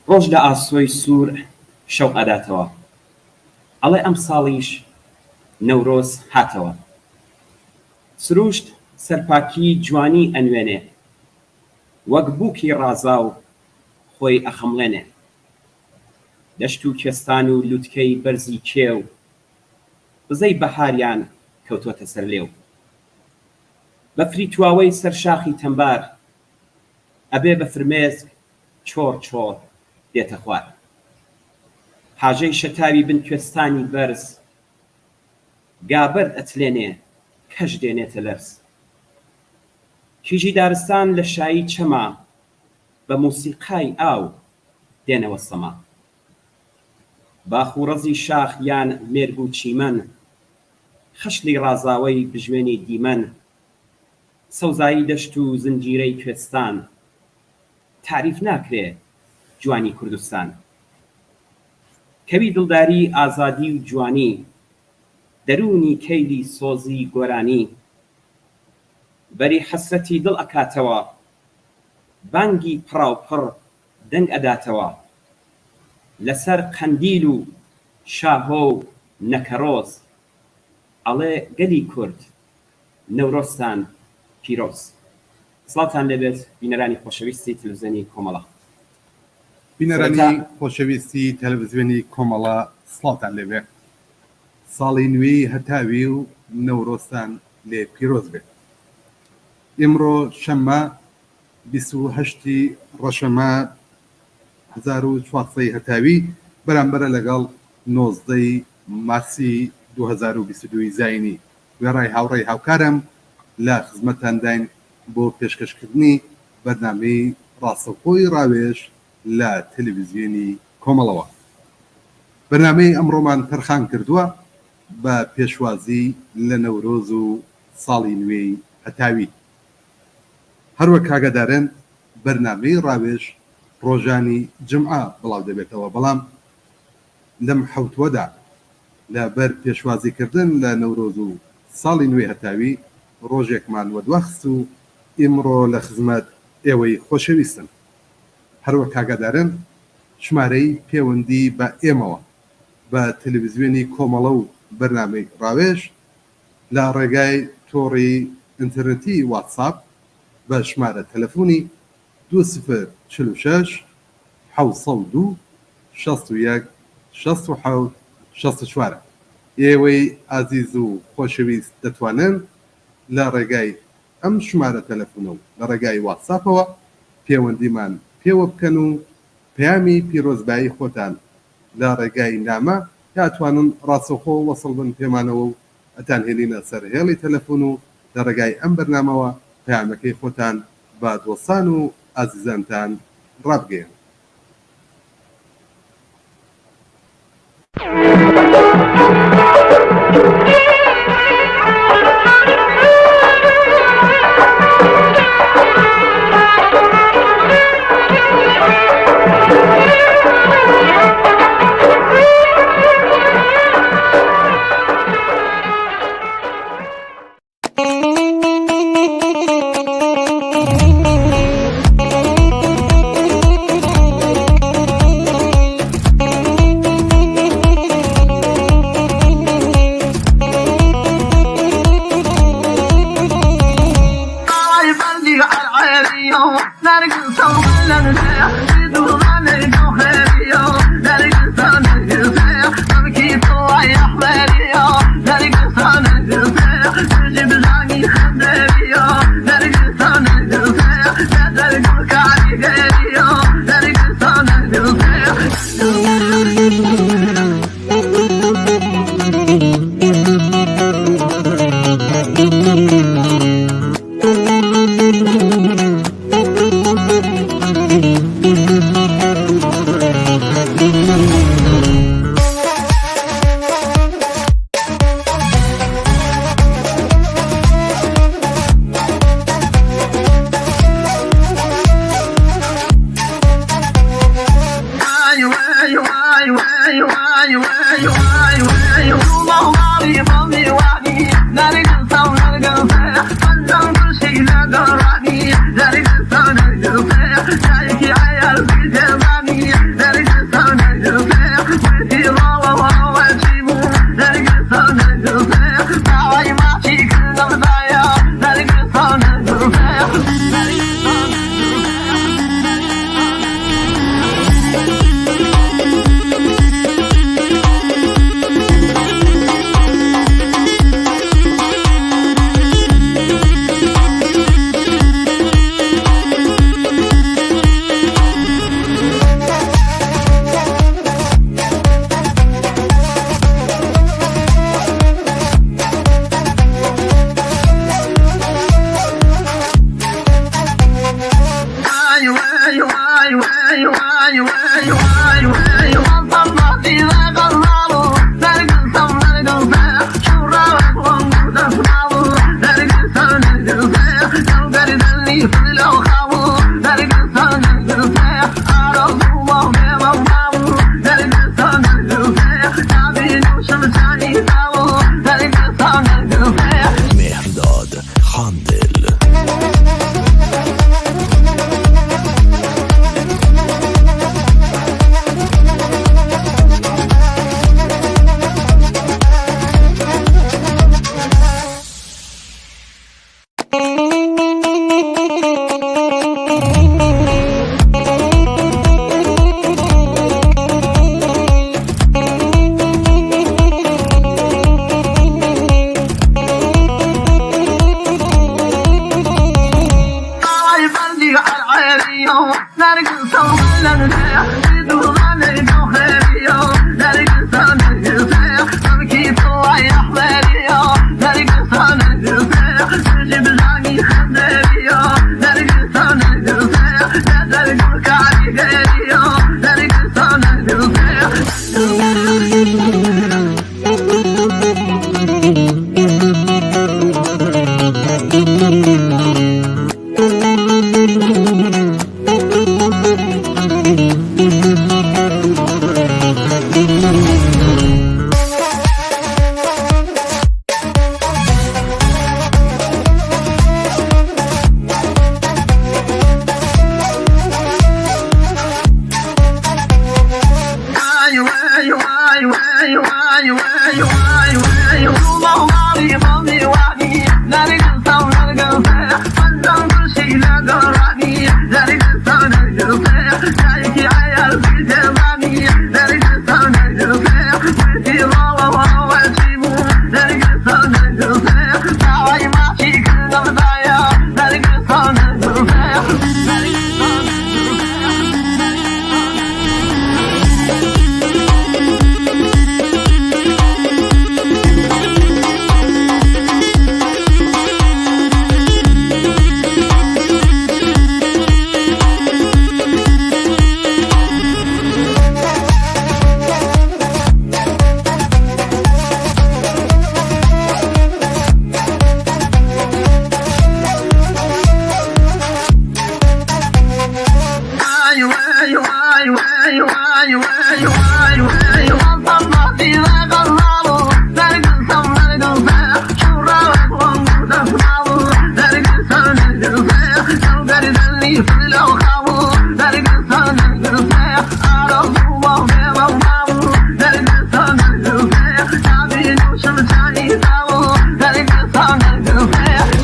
ڕۆژ لە ئاسۆی سوور شەو ئەداتەوە، ئەڵێ ئەم ساڵیش نەورۆز هاتەوە. سروشت سەرپاکی جوانی ئەنوێنێ، وەک بووکی ڕازا و خۆی ئەخەمڵێنێ. دەشت و کوێستان و لووتکەی بەرزی کێو، بزەی بەهاریان کەوتۆتە سەر لێو. بەفری تواوەی سەر شاخی تەمبار، ئەبێ بە فرمێسک چۆر چۆر دێتە خوار. حاژەی شەتاوی بن کوێستانی بەرز، گابەرد ئەتلێنێ کەش دێنێتە لەرز. کیژی دارستان لە شایی چەما، بە موسیقای ئاو دێنەوە سەما. باخ و ڕەزی شاخ یان مێرگ و چیمەن، خەشلی ڕازاوەی بژوێنی دیمەن. سەوزایی دەشت و زنجیرەی کوێستان، تاریف ناکرێ جوانی کوردستان. کەوی دڵداری ئازادی و جوانی، دەرونی کەیلی سۆزی گۆرانی. بەری حەسرەتی دڵ ئەکاتەوە، بانگی پڕاوپڕ دەنگ ئەداتەوە. لەسەر قەندیل و شاهۆ و نەکەڕۆز، ئەڵێ گەلی کورد نەورۆزتان پیرۆز. سڵاتان لەبێت بینەرانی خۆشەویستی تەلەڤیزیۆنی کۆمەڵە. بینەرانی خۆشەویستی تەلەڤیزیۆنی کۆمەڵە، سڵاتان لەبێت. ساڵی نوێی هەتاوی و نەورۆزتان لێ پیرۆز بێت. ئێمڕۆ شەممە 28 ڕەشەمە 1400 هەتاوی بەرامبەرە لەگەڵ 19 مارسی 2022 زاینی. وێڕای هاوڕێی هاوکارم لە خزمەتانداین بۆ پێشکەشکردنی بەرنامەی ڕاستەوخۆی ڕاوێژ لە تەلەڤیزیۆنی کۆمەڵەوە. بەرنامەی ئەمڕۆمان تەرخان کردووە بە پێشوازی لە نەورۆز و ساڵی نوێی هەتاوی. هەروەک کاگەدارن بەرنامەی ڕاوێژ ڕۆژانی جمعە بڵاو دەبێتەوە، بەڵام لەم حەوتوەدا لەبەر پێشوازیکردن لە نەورۆز و ساڵی نوێی هەتاوی ڕۆژێکمان وەدواخست و ئیمڕۆ لە خزمەت ئێوەی خۆشەویستن. هەروەک کاگەدارن ژمارەی پەیوەندی بە ئێمەوە بە تەلەڤیزیۆنی کۆمەڵە و بەرنامەی ڕاوێژ لە ڕێگای تۆڕی ئینتەرنێتی واتساپ بە ژمارە تەلەفۆنی 2046 702 61 67 64. ئێوەی ئازیز و خۆشەویست دەتوانن لە ڕێگای ئەم ژمارە تەلەفۆنە و لە ڕێگای واتساپەوە پەیوەندیمان پێوە بکەن و پەیامی پیرۆزبایی خۆتان لە ڕێگای نامە یاتوانن ڕاستەوخۆ وەسڵ بن پێمانەوە و ئەتان هێنینە سەر هێڵی تەلەفۆن و لە ڕێگای ئەم بەرنامەوە پەیامەکەی خۆتان بە دۆستان و ئازیزانتان ڕابگەین. Dari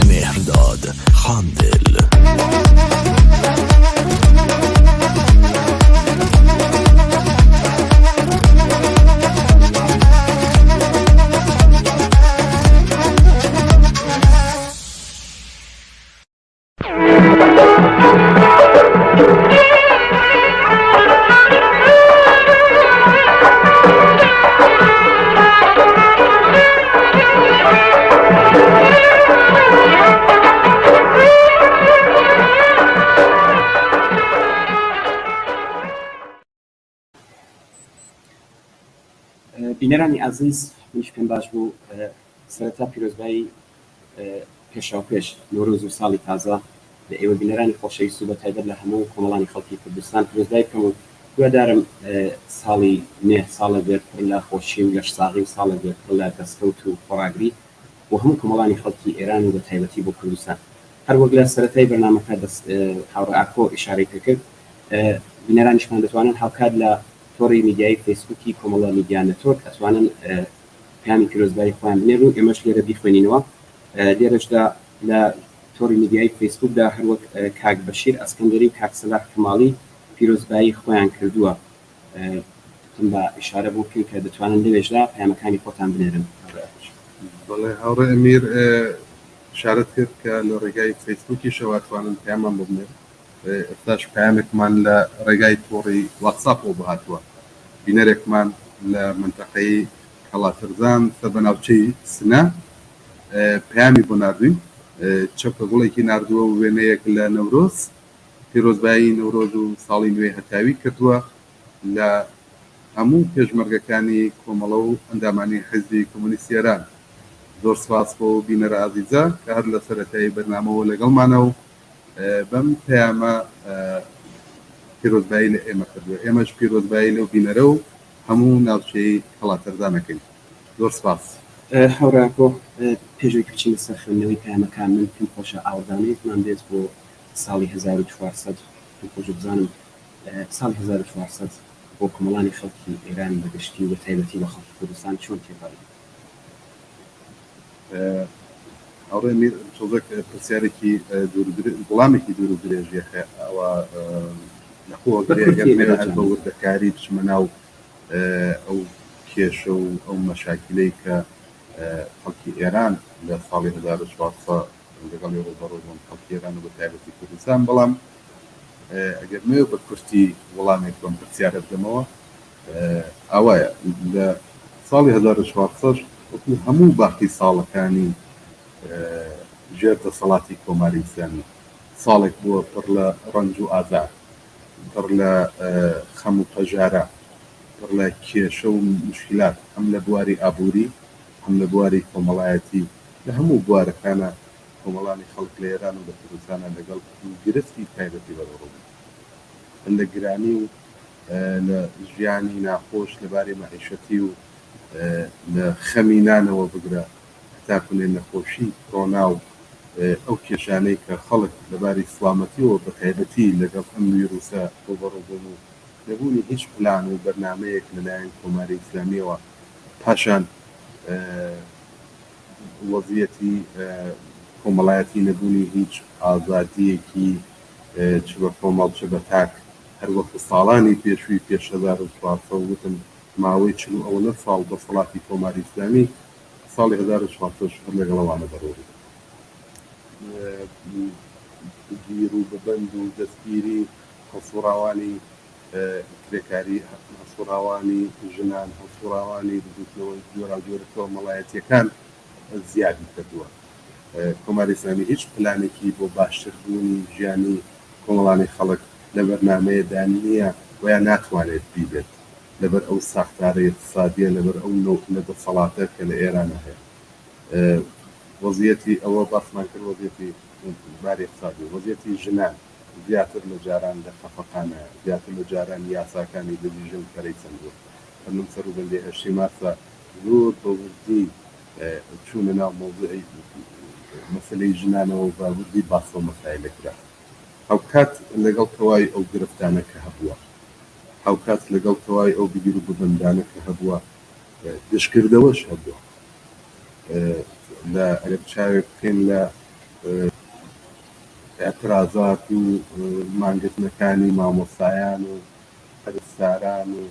مهرداد خاندل. بینەرانی عزیز منیش پێم باش بوو سەرەتا پیرۆزبایی پێشاوپێش نۆرۆز و ساڵی تازە لە ئێوە بینەرانی خۆشەویست و بە تایبەت لە هەموو کۆمەڵانی خەڵکی کوردستان پیرۆزبایی بکەم و دووادارم ساڵی نێ ساڵە بێت پڕ لە خۆشی و لەشساغی و ساڵە بێت پڕ لە دەستکەوت و خۆراگری و هەموو کۆمەڵانی خەڵکی ئێران و بە تایبەتی بۆ کوردستان هەر وەک لە سەرەتای بەرنامەکە هاوڕێ ئاکۆ ئیشارەی پێکرد بینەرانیشمان دەتوانن هاوکات لە تۆڕی میدیای فیسبووکی کۆمەڵە میدیا نەتۆرک ئەتوانن پامی پیرۆزبایی خۆیان بنێن و ئێمەش لێرە بیخوێنینەوە لێرەشدا لە تۆڕی میدیای فیسبوکدا هەروەک کاک بەشیر ئەسکەندەری و کاک سەلاح کەماڵی پیرۆزبایی خۆیان کردووە بە ئیشارە بۆ بکەین کە دەتوانن لەوێژدا پامەکانی خۆتان بنێرن. بەڵێ هاوڕێ ئەمیر شارەت کرد کە لە ڕێگای فیسبووکی شەواتوانن پامان ببنێن ئێستاش پامێکمان لە ڕێگای تۆڕی واتساپۆ بهاتووە بینەرێکمان لە منتەقەی هەڵاترزان سە بە ناوچەی سنە پامی بۆ ناردوین چەپە گوڵێکی ناردووە و وێنەیەک لە نەورۆز پیرۆزبایی نەورۆز و ساڵی نوێی هەتاوی کردووە لە هەموو پێشمەرگەکانی کۆمەڵە و ئەندامانی حیزبی کۆمۆنیستی ئێران زۆر سپاس بۆ بینەرە ئازیزە کە هەر لە سەرەتایی بەرنامەوە لەگەڵمانە و بەم پەیامە پیرۆزبایی لە ئێمە کردووە ئێمەش پیرۆزبایی لەو بینەرە و هەموو ناوچەی هەڵاتەرزانەکەین زۆر سپاس. هەوراکۆ پێشوی بچین سەر خوێندنەوەی پەیامەکان من پێم خۆشە ئاوردانەیەکمان بێت بۆ ساڵی 1400 خۆش بزانم ساڵی 1400 بۆ کۆمەڵانی خەڵکی ئێران بەگشتی و بە تایبەتی بە خەڵکی کوردستان چۆن تێپەڕی. ئەوڕێ میر تۆزێک پرسیارێکی وەڵامێکی دوور و درێژیەکە ئەوە لەخۆگەر بە وردەکاری بچمە ناو ئەو کێشە و ئەو مەشاکلەی کە خەڵکی ئێران لە ساڵی 1400 لەگەڵ ڕۆبەڕۆبوون خەڵکی ئێران و بە تایبەتی کوردستان بەڵام ئەگەر نوێ بە کورتی وەڵامێک بەم پرسیارە بدەمەوە ئەوەیە لە ساڵی 1400 وەکو هەموو باقی ساڵەکانی ژێر دەسەڵاتی کۆماری ئیسلامی ساڵێک بووە پڕ لە ڕەنج و ئازار پڕ لە خەم و پەژارە پڕ لە کێشە و مشکلات هەم لە بواری ئابووری هەم لە بواری کۆمەڵایەتی لە هەموو بوارەکانە کۆمەڵانی خەڵک لە ئێران و لە کوردستانە لەگەڵ گرفتی تایبەتی بەڕۆبوو لە گرانی و لە ژیانی ناخۆش لەبارەی مەعیشەتی و لە خەمینانەوە بگرە تاکوێ نەخۆشی کۆنا و ئەو کێشانەی کە خەڵک لەباری سڵامەتیەوە بە تایبەتی لەگەڵ ئەم ویرۆسە ڕۆبەڕۆبوون و نەبوونی هیچ پلان و بەرنامەیەک لەلایەن کۆماری ئیسلامیەوە پاشان وەزیەتی کۆمەڵایەتی نەبوونی هیچ ئازادیەکی چ بە کۆمەڵ چ بە تاک هەر وەکو ساڵانی پێشووی پێش 1400 وتم ماوەی 40 ساڵ دەسەڵاتی کۆماری ئیسلامی ساڵی 1400 لەگەڵەوانە بەڕۆبوو گیر و ببند و دەستگیری هەسوڕاوانی کرێکاری هەسوڕاوانی ژنان هەسوڕاوانی بردوتنەوەی جۆرا جۆرە کۆمەڵایەتیەکان زیادی کردووە کۆماری ئیسلامی هیچ پلانێکی بۆ باشتربوونی ژیانی کۆمەڵانی خەڵک لە بەرنامەیەدا نییە ویان ناتوانێت بیبێت لەبەر ئەو ساختارە اقتصادیە لەبەر ئەو نەوتنە دەسەڵاتە کە لە ئێرانە هەیە وەزیەتی ئەوە باسمان کرد وەزیەتی باری اقتصادی وەزیەتی ژنان زیاتر لە جاران لە خەفەقانە زیاتر لە جاران یاساکانی دەبیژن پەرەی چەندوە من سەروبەندی هەشتی مارسە زۆر بەوردی چوونە ناو مۆزوعی مەسلەی ژنانەوە و باوردی باسە و مەسایلەکرا ئەو کات لەگەڵ تەواوی ئەو گرفتانە کە هەبووە ئەو کات لەگەڵ تەواوی ئەو بگیر و ببندانە کە هەبووە گشتکردەوەش هەبووە لە ئەگەر چاوێک بکەین لە اعتراضات و مانگرتنەکانی مامۆستایان و پەرستاران و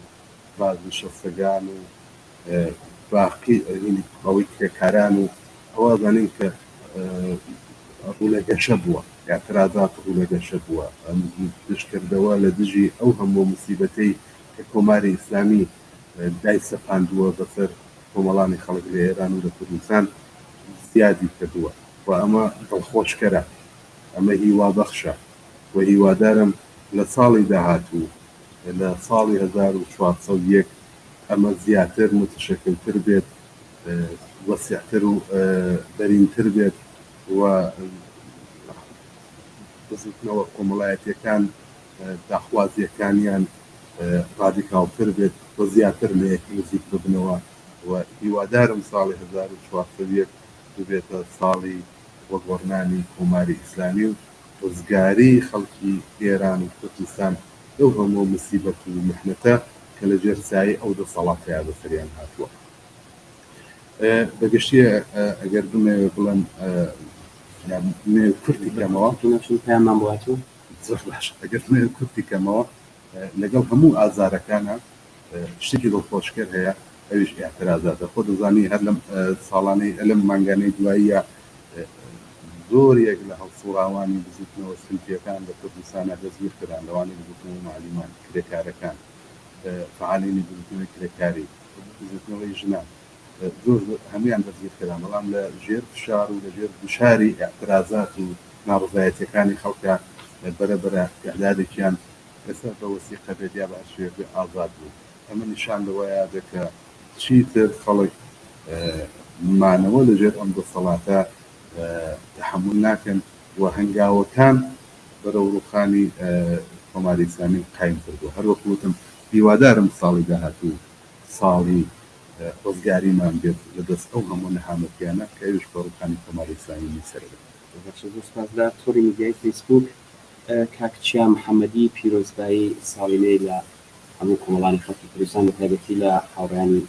بازنشستەکان و باقی ئەوەی کرێکاران و ئەوە زانین کە ڕوولەگەشە بووە اعتراضات ڕوولەگەشە بووە گشتکردەوە لە دژی ئەو هەموو موسیبەتەی کە کۆماری ئیسلامی دای سەپاندووە بەسەر کۆمەڵانی خەڵک لە ئێران و لە کوردستان زیادی کردووە و ئەمە دڵخۆشکەرە ئەمە هیوابەخشە و هیوادارم لە ساڵی داهاتوو لە ساڵی 1401 ئەمە زیاتر متشەکلتر بێت وەسیعتر و بەرینتر بێت و بزوتنەوە کۆمەڵایەتیەکان داخوازیەکانیان ڕادیکاڵتر بێت و زیاتر لە یەک نزیک ببنەوە و هیوادارم ساڵی 1401 ببێتە ساڵی وەگۆڕنانی کۆماری ئیسلامی و ڕزگاری خەڵکی ئێران و کوردستان ئەو هەموو موسیبەت و میحنەتە کە لە ژێرسایی ئەو دەسەڵاتەیە بەسەریان هاتووە بەگشتیە ئەگەر بمەوێ بڵێم کورتی کەمەوە پێیانمان بواتوە زۆر باش ئەگەر کورتی کەمەوە لەگەڵ هەموو ئازارەکانە شتێکی دڵخۆشکەر هەیە ئەویش اعتراضاتە خۆ دەزانی هەر لەم ساڵانەی لەم مانگانەی دواییە زۆرێک لە هەڵسوڕاوانی بزوتنەوە سنفیەکان لە کوردستانە دەستگیر کردان لەوانی بزوتنەوەی معلیمان کرێکارەکان فعالینی بزوتنەوەی کرێکاری بزوتنەوەی ژنان زۆر هەمویان دەستگیر کردان بەڵام لە ژێر فشار و لە ژێر بشاری اعتراضات و ناڕزایەتیەکانی خەڵکە بەرەبەرە ئیعدادێکیان لەسەر بە وەسیقە بێت یا بە شێوێ ئازاد بوو ئەمە نیشان لەوەیە کە چیتر خەڵک مانەوە لەژێر ئەم دەسەڵاتە تحمل ناکەن و هەنگاوەکان بەرەو ڕووخانی کۆماری ئیسلامی قایم کردووە هەروەکوتم هیوادارم ساڵی داهاتوو ساڵی ڕزگاریمان بێت لە دەست ئەو هەموو نەهامەتیانە کە ئەویش بە ڕووخانی کۆماری ئیسلامی سەر زۆر سپاس لە تۆڕی میدیای فەیسبووک کاکچیا محەممەدی پیرۆزبایی ساڵینەی لە هەموو کۆمەڵانی خەڵکی کوردستان بە تایبەتی لە هاوڕێیانی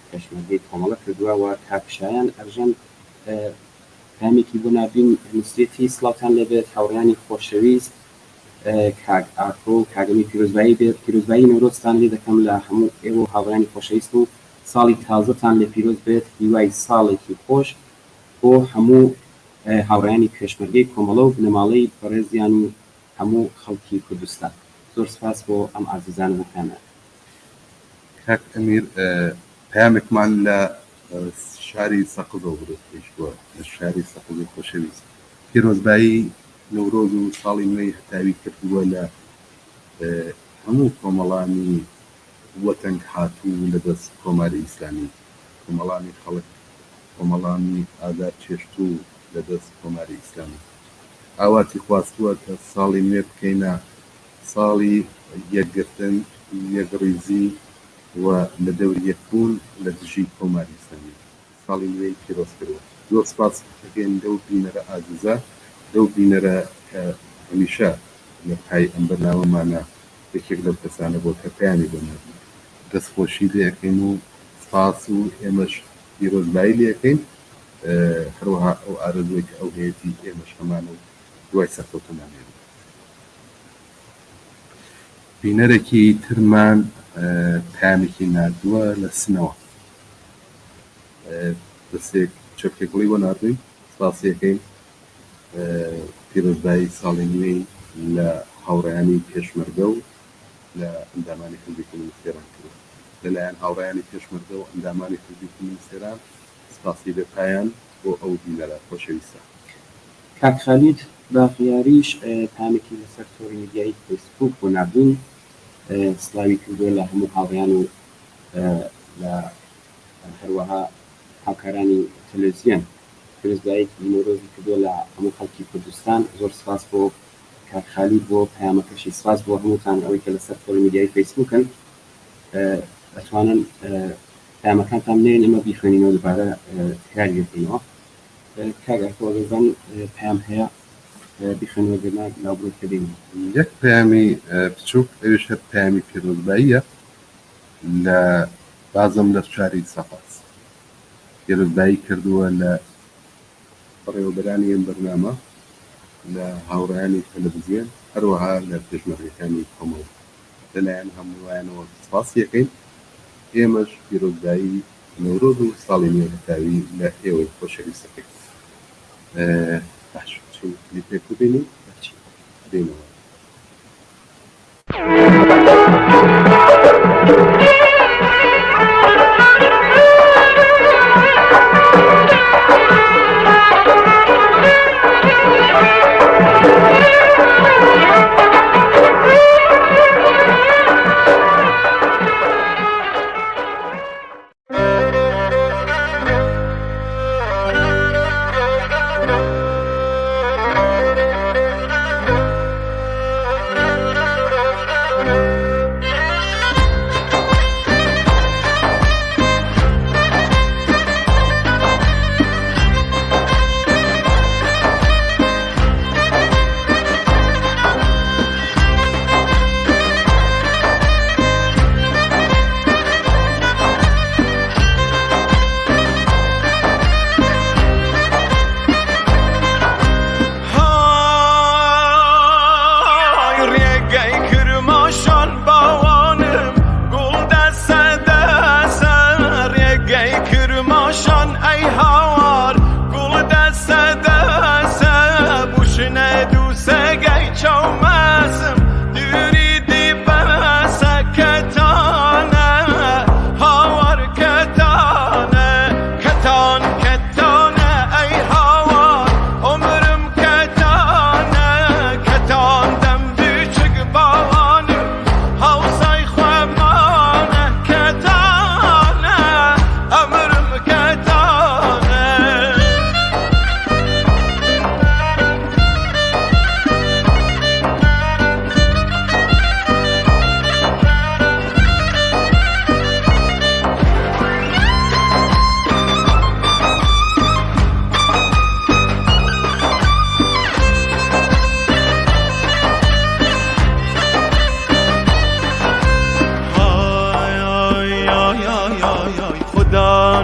پێشمەرگەی کۆمەڵە کردووە و کاکشایان ئەرژەن پامێکی بۆ نابین نووسێتی سڵاوتان لەبێت هاوڕێیانی خۆشەویست کاک ئاکۆ و کاگەمی پیرۆزبایی بێت پیرۆزبایی نەورۆزتان لێ دەکەم لە هەموو ئێوە هاوڕێیانی خۆشەویست و ساڵی تازەتان لێ پیرۆز بێت هیوای ساڵێکی خۆش بۆ هەموو هاوڕێیانی پێشمەرگەی کۆمەڵە و بنەماڵەی بەڕێزیان و هەموو خەڵکی کوردستان زۆر سپاس بۆ ئەم ئازیزانەکانە کاک ئەمیر پامێکمان لە شاری سەقزەوە برێت پێشوە لە شاری سەقزی خۆشەویست پیرۆزبایی نەورۆز و ساڵی نوێی هەتاوی کردووە لە هەموو کۆمەڵانی وەتەنگ هاتوو لە دەست کۆماری ئیسلامی کۆمەڵانی خەڵک کۆمەڵانی ئازار چێشتوو لە دەست کۆماری ئیسلامی ئاواتی خواستووە کە ساڵی نوێ بکەینە ساڵی یەکگرتن یەکڕیزی و لە دەوریەکبوون لە دژی کۆماری ئیسلامی ساڵی نوێی پیرۆز کردووە زۆر سپاس دەکەین لەو بینەرە ئازیزە لەو بینەرە کە هەمیشە لە پای ئەم بەرنامەمانە یەکێک لەو کەسانە بۆ کە پەیامی بۆ نەبوو دەستخۆشی لێ ئەەکەین و سپاس و ئێمەش پیرۆزبایی لێ ئەەکەین هەروەها ئەو ئارەزوی کە ئەو هەیەی ئێمەش هەمانە و دوای سەرکەوتنامێن بینەرێکی ترمان پامێکی نردووە لە سنەوە دەستێک چەکێکڵی بۆ نردووی سپاسیەکەین پیرۆزبایی ساڵی نوێی لە هاوڕێیانی پێشمەرگە و لە ئەندامانی کوردی کۆمونیستێران کردو لەلایەن هاوڕێیانی پێشمەرگە و ئەندامانی کوردی کۆمونیستێران سپاسی بەپایان بۆ ئەو بینەرە خۆشەویستە کاک خەلید باقیاریش پامێکی لەسەر تۆڕی میدیای فەیسبووک بۆ نردوون سڵاوی کردووە لە هەموو هاوڕێیان و لە هەروەها هاوکارانی تەلەڤیزیۆن پیرۆزباییەکی نۆرۆزی کردووە لە هەموو خەڵکی کوردستان زۆر سپاس بۆ کارخالی بۆ پەیامەکەشی سپاس بۆ هەمووتان ئەوەی کە لەسەر فۆرم میدیای فەیسبووکن ئەتوانن پەیامەکانتان بنێرن ئێمە بیخوێنینەوە دووبارە تکراری دەکەینەوە کاگەرتەوە دەزان پەیام هەیە بیخوێنەوە گەرنا ناوبڕۆ کە دێنەوە یەک پەیامی بچووک ئەویش هەر پەیامی پیرۆزباییە لە بازم لە چواری سەفاس پیرۆزبایی کردووە لە بەڕێوەبەرانی ئەم بەرنامە لە هاوڕێیانی تەلەڤیزیۆن هەروەها لە پێشمەرگەکانی کۆمەڵ لەلایەن هەموویانەوە سپاس یەکەین ئێمەش پیرۆزبایی نەورۆز و ساڵی نوێنەتاوی لە ئێوەی خۆشەویستەکەی باش چین کلیپێک ببینین دێنەوە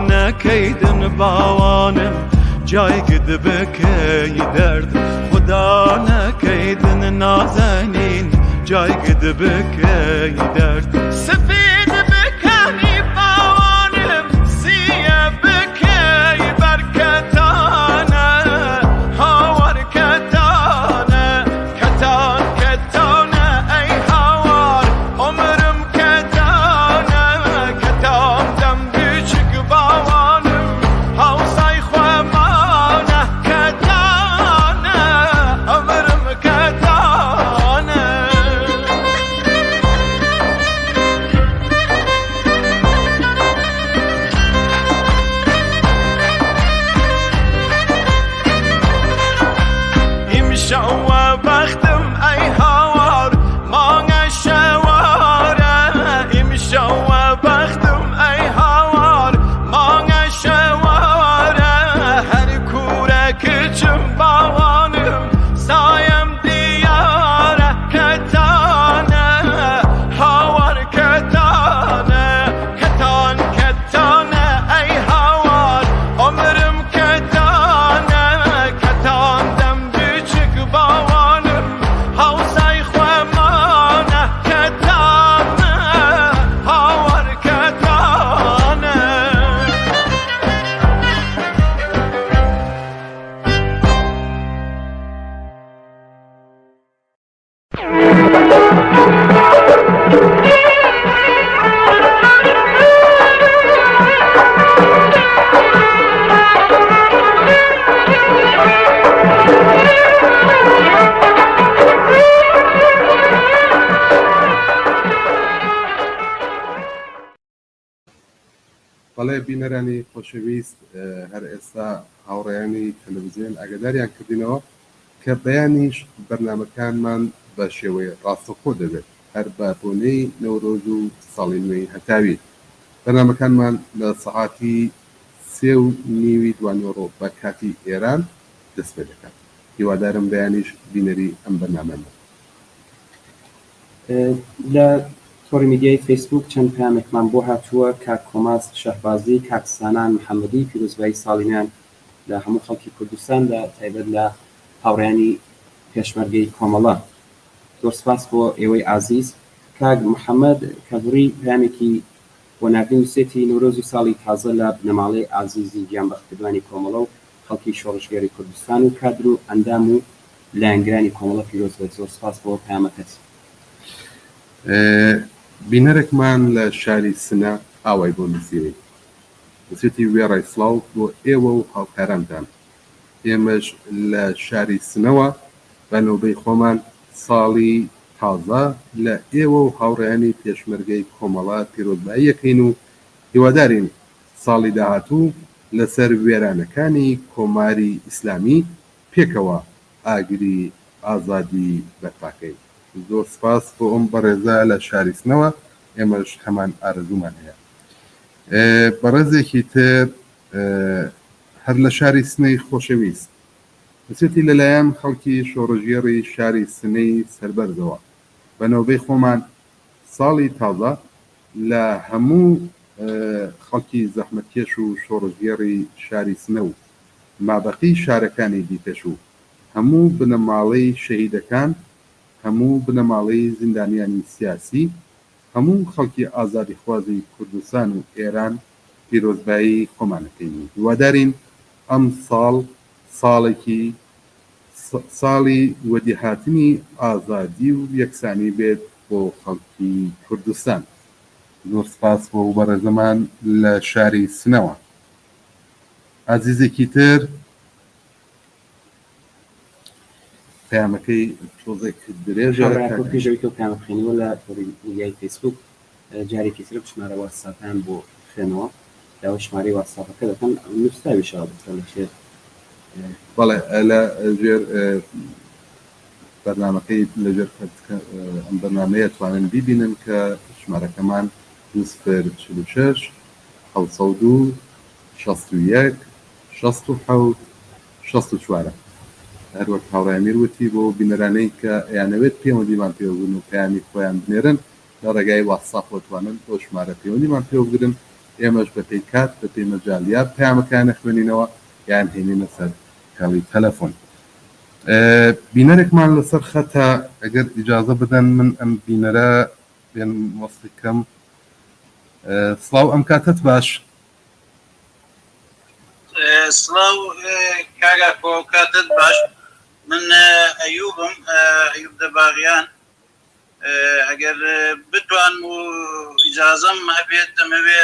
نکیدن باوانم جای گد بکی درد خدا نکیدن نازنین جای گد بکی درد سفید بکنی باوانم سیه بکی برکتانه هاور کتانه کتان کتانه ای هاور عمرم کتانه کتان دم بیچک باوانم هاوسای خوامانه کتانه عمرم کتانه شوا بختم ای هوار مانگ شواره ایم شوا بختم ای هوار مانگ شواره هر کوره کچم باوانم سایم دیاره کتانه هوار کتانه کتان کتانه ای هوار عمرم کتانه کتان دم باوانم هاوسای خوامانه کتانه هاور کتانه بەڵێ بینەرانی خۆشەویست هەر ئێستا هاوڕێیانی تەلەڤیزیۆن ئاگاداریان کردینەوە کە بەیانیش بەرنامەکانمان بە شێوەی ڕاستەوخۆ دەبێت هەر بە بۆنەی نەورۆز و ساڵی نوێی هەتاوی. بەرنامەکانمان لە سەعاتی 3:30 دوانیۆڕۆ بە کاتی ئێران دەست پێ دەکات. هیوادارم بەیانیش بینەری ئەم بەرنامەمە. لە تۆڕی میدیای فیسبوک چەند پامێکمان بۆ هاتووە کاک کۆماس شەهبازی، کاک سانان محەممەدی پیرۆزبایی ساڵینیان لە هەموو خەڵکی کوردستان لە تایبەت لە هاوڕێیانی پێشمەرگەی کۆمەڵە. زۆر سپاس بۆ ئێوەی ئازیز. کاک محەممەد کەبوڕی پامێکی بۆ ناردنی نووسێتی نەورۆز و ساڵی تازە لە بنەماڵەی ئازیزی گیانبەختکردوانی کۆمەڵە و خەڵکی شۆڕژگەری کوردستان و کادر و ئەندام و لایەنگرانی کۆمەڵە پیرۆز بێت. زۆر سپاس بۆ پامەکەت. بینەرێکمان لە شاری سنە ئاوای بۆ نووسیوی نووسێتی وێڕای سڵاو بۆ ئێوە و هاوکارانتان. ئێمەش لە شاری سنەوە بە نۆبەی خۆمان ساڵی تازە لە ئێوە و هاوڕێیانی پێشمەرگەی کۆمەڵە پیرۆزبایی یەکەین و هیوادارین ساڵی داهاتوو لەسەر وێرانەکانی کۆماری ئیسلامی پێکەوە ئاگری ئازادی بەرپاکەین. زۆر سپاس بۆ ئەم بەڕێزە لە شاری سنەوە. ئێمەش هەمان ئارەزومان هەیە. بەڕێزێکی تر هەر لە شاری سنەی خۆشەویست دەچێتی لەلایەن خەڵکی شۆڕژێڕی شاری سنەی سەربەرزەوە بەنەوبەی خۆمان ساڵی تازە لە هەموو خەڵکی زەحمەتکێش و شۆڕژێڕی شاری سنە و مابەقی شارەکانی دیکەش و هەموو بنەماڵەی شەهیدەکان، هەموو بنەماڵەی زیندانیانی سیاسی، هەموو خەڵکی ئازادی خوازی کوردستان و ئێران پیرۆزبایی خۆمانەکەین. هیوادارین ئەم ساڵ ساڵێکی ساڵی وەدیهاتنی ئازادی و یەکسانی بێت بۆ خەڵکی کوردستان. زۆر سپاس بۆ بەڕێزەمان لە شاری سنەوە. عزیزێکی تر پامەکەی تۆزێک درێژە پێشەوەی تۆ پامەخێنیوە لە تۆڕی میدیای فیسبوک جارێکی تر ژمارە واتساپیان بۆ خوێنەوە داوای ژمارەی واتساپەکە دەکەن نووسراویشەوە بکرێن لە شێر. بەڵێ لە ژێر بەرنامەکەی لەژێر ئەم بەرنامەیە توانن بیبینن کە ژمارەکەمان 046 702 61 67 64. هەروەک هاوڕێمیر وتی بۆ بینەرانەی کە یانەوێت پەیوەندیمان پێوەگرن و پەیامی خۆیان بنێرن لە ڕێگای واتساپ توانن بۆ ژمارە پەیوەندیمان پێوەگرن. ئێمەش بە پێی کات بە پێی مەجالیات پەیامەکانە خوێنینەوە یان هێنینە سەر کاڵی تەلەفۆن. بینەرێکمان لەسەر خەتە ئەگەر ئیجازە بدەن من ئەم بینەرە بێن وەستی کەم. سڵاو ئەم کاتت باش. سڵاو کاگا کاتت باش. من ئەیوبم ئەیوب دەباغیان. ئەگەر بتوان و ئیجازەم هەبێت دەمەوێ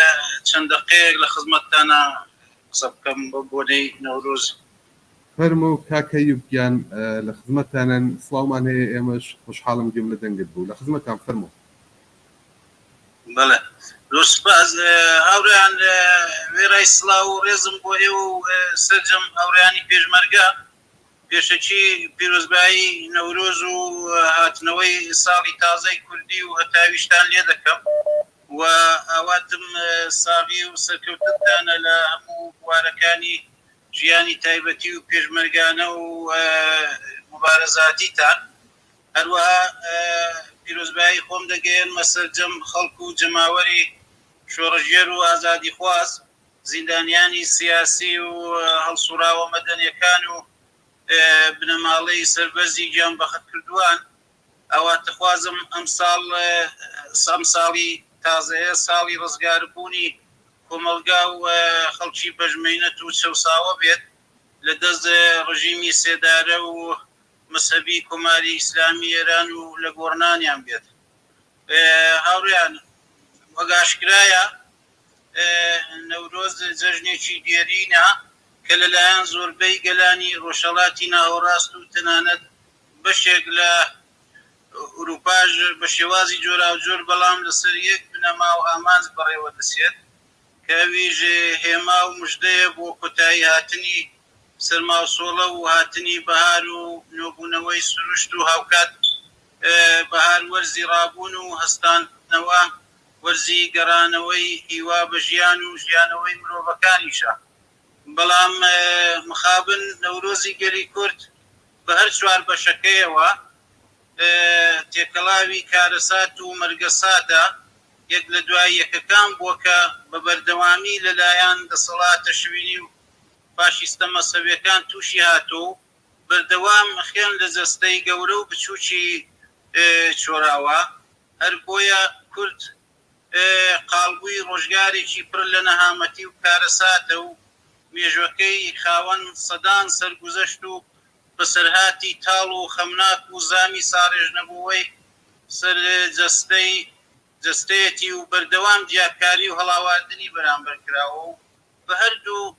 چەند دقەیەک لە خزمەتتانە قسە بکەم بۆ بۆنەی نەورۆز. فەرموو کاکە ئەیوبگیان لە خزمەتتانن. سڵاومان هەیە ئێمەش خۆشحاڵم گوێم لە دەنگت بوو. لە خزمەتتان فەرموو. بەڵێ زۆر سوپاس هاوڕێیان. وێرای سڵاو و ڕێزم بۆ ئێوە و سەرجەم هاوڕێیانی پێشمەرگە پێشەکی پیرۆزبایی نەورۆز و هاتنەوەی ساڵی تازەی کوردی و هەتاویشتان لێ دەکەم و ئاواتم ساڵی و سەرکەوتنتانە لە هەموو بوارەکانی ژیانی تایبەتی و پێشمەرگانە و مبارەزاتیتان. هەروەها پیرۆزبایی خۆم دەگەێن مەسەرجەم خەڵکو و جەماوەری شۆڕژێر و ئازادی خواز، زیندانیانی سیاسی و هەڵسوراوە مەدەنیەکان و بنەماڵەی سەربەرزی گیانبەخت کردووان. ئەواتەخوازم ئەم ساڵی تازەیە ساڵی ڕزگاربوونی کۆمەلگا و خەڵکی بەژمێنەت و چەساوە بێت لە دەست ڕژیمی سێدارە و مەسەبی کۆماری ئیسلامی ئێران و لە گۆڕنانیان بێت. هاوڕێیان وەگاشکرایە نەورۆز جەژنێکی دیێرینە کە لەلایەن زۆربەی گەلانی ڕۆژهەڵاتی ناوەڕاست و تەنانەت بەشێک لە ئوروپاژ بە شێوازی جۆراوجۆر بەڵام لەسەر یەک بنەما و ئامانج بەڕێوە دەسێت کە ویژ هێما و مژدەیە بۆ کۆتایی هاتنی سەرماوسۆڵە و هاتنی بەهار و نۆبوونەوەی سروشت و هاوکات بەهار وەرزی ڕابوون و هەستانەوە وەرزی گەڕانەوەی هیوا بە ژیان و ژیانەوەی مرۆڤەکانیشە. بەڵام مخابن نەورۆزی گەلی کورد بە هەر چوار بەشەکەیەوە تێکەڵاوی کارەسات و مەرگەساتە یەک لە دوای یەکەکان بووە کە بە بەردەوامی لەلایەن دەسەڵاتە شوینی و فاشیستە مەسەویەکان تووشی هاتۆ بەردەوام خوێن لە جەستەی گەورە و بچووکی چۆراوە. هەر بۆیە کورد قاڵبووی ڕۆژگارێکی پڕ لە نەهامەتی و کارەساتە و مێژوەکەی خاوەن سەدان سەرگوزەشت و بەسەرهاتی تاڵ و خەمناک و زامی ساڕێژنەبووەی سەر جەستەیەتی و بەردەوام جیاکاری و هەڵاواردنی بەرامبەر کراوە و بە هەردوو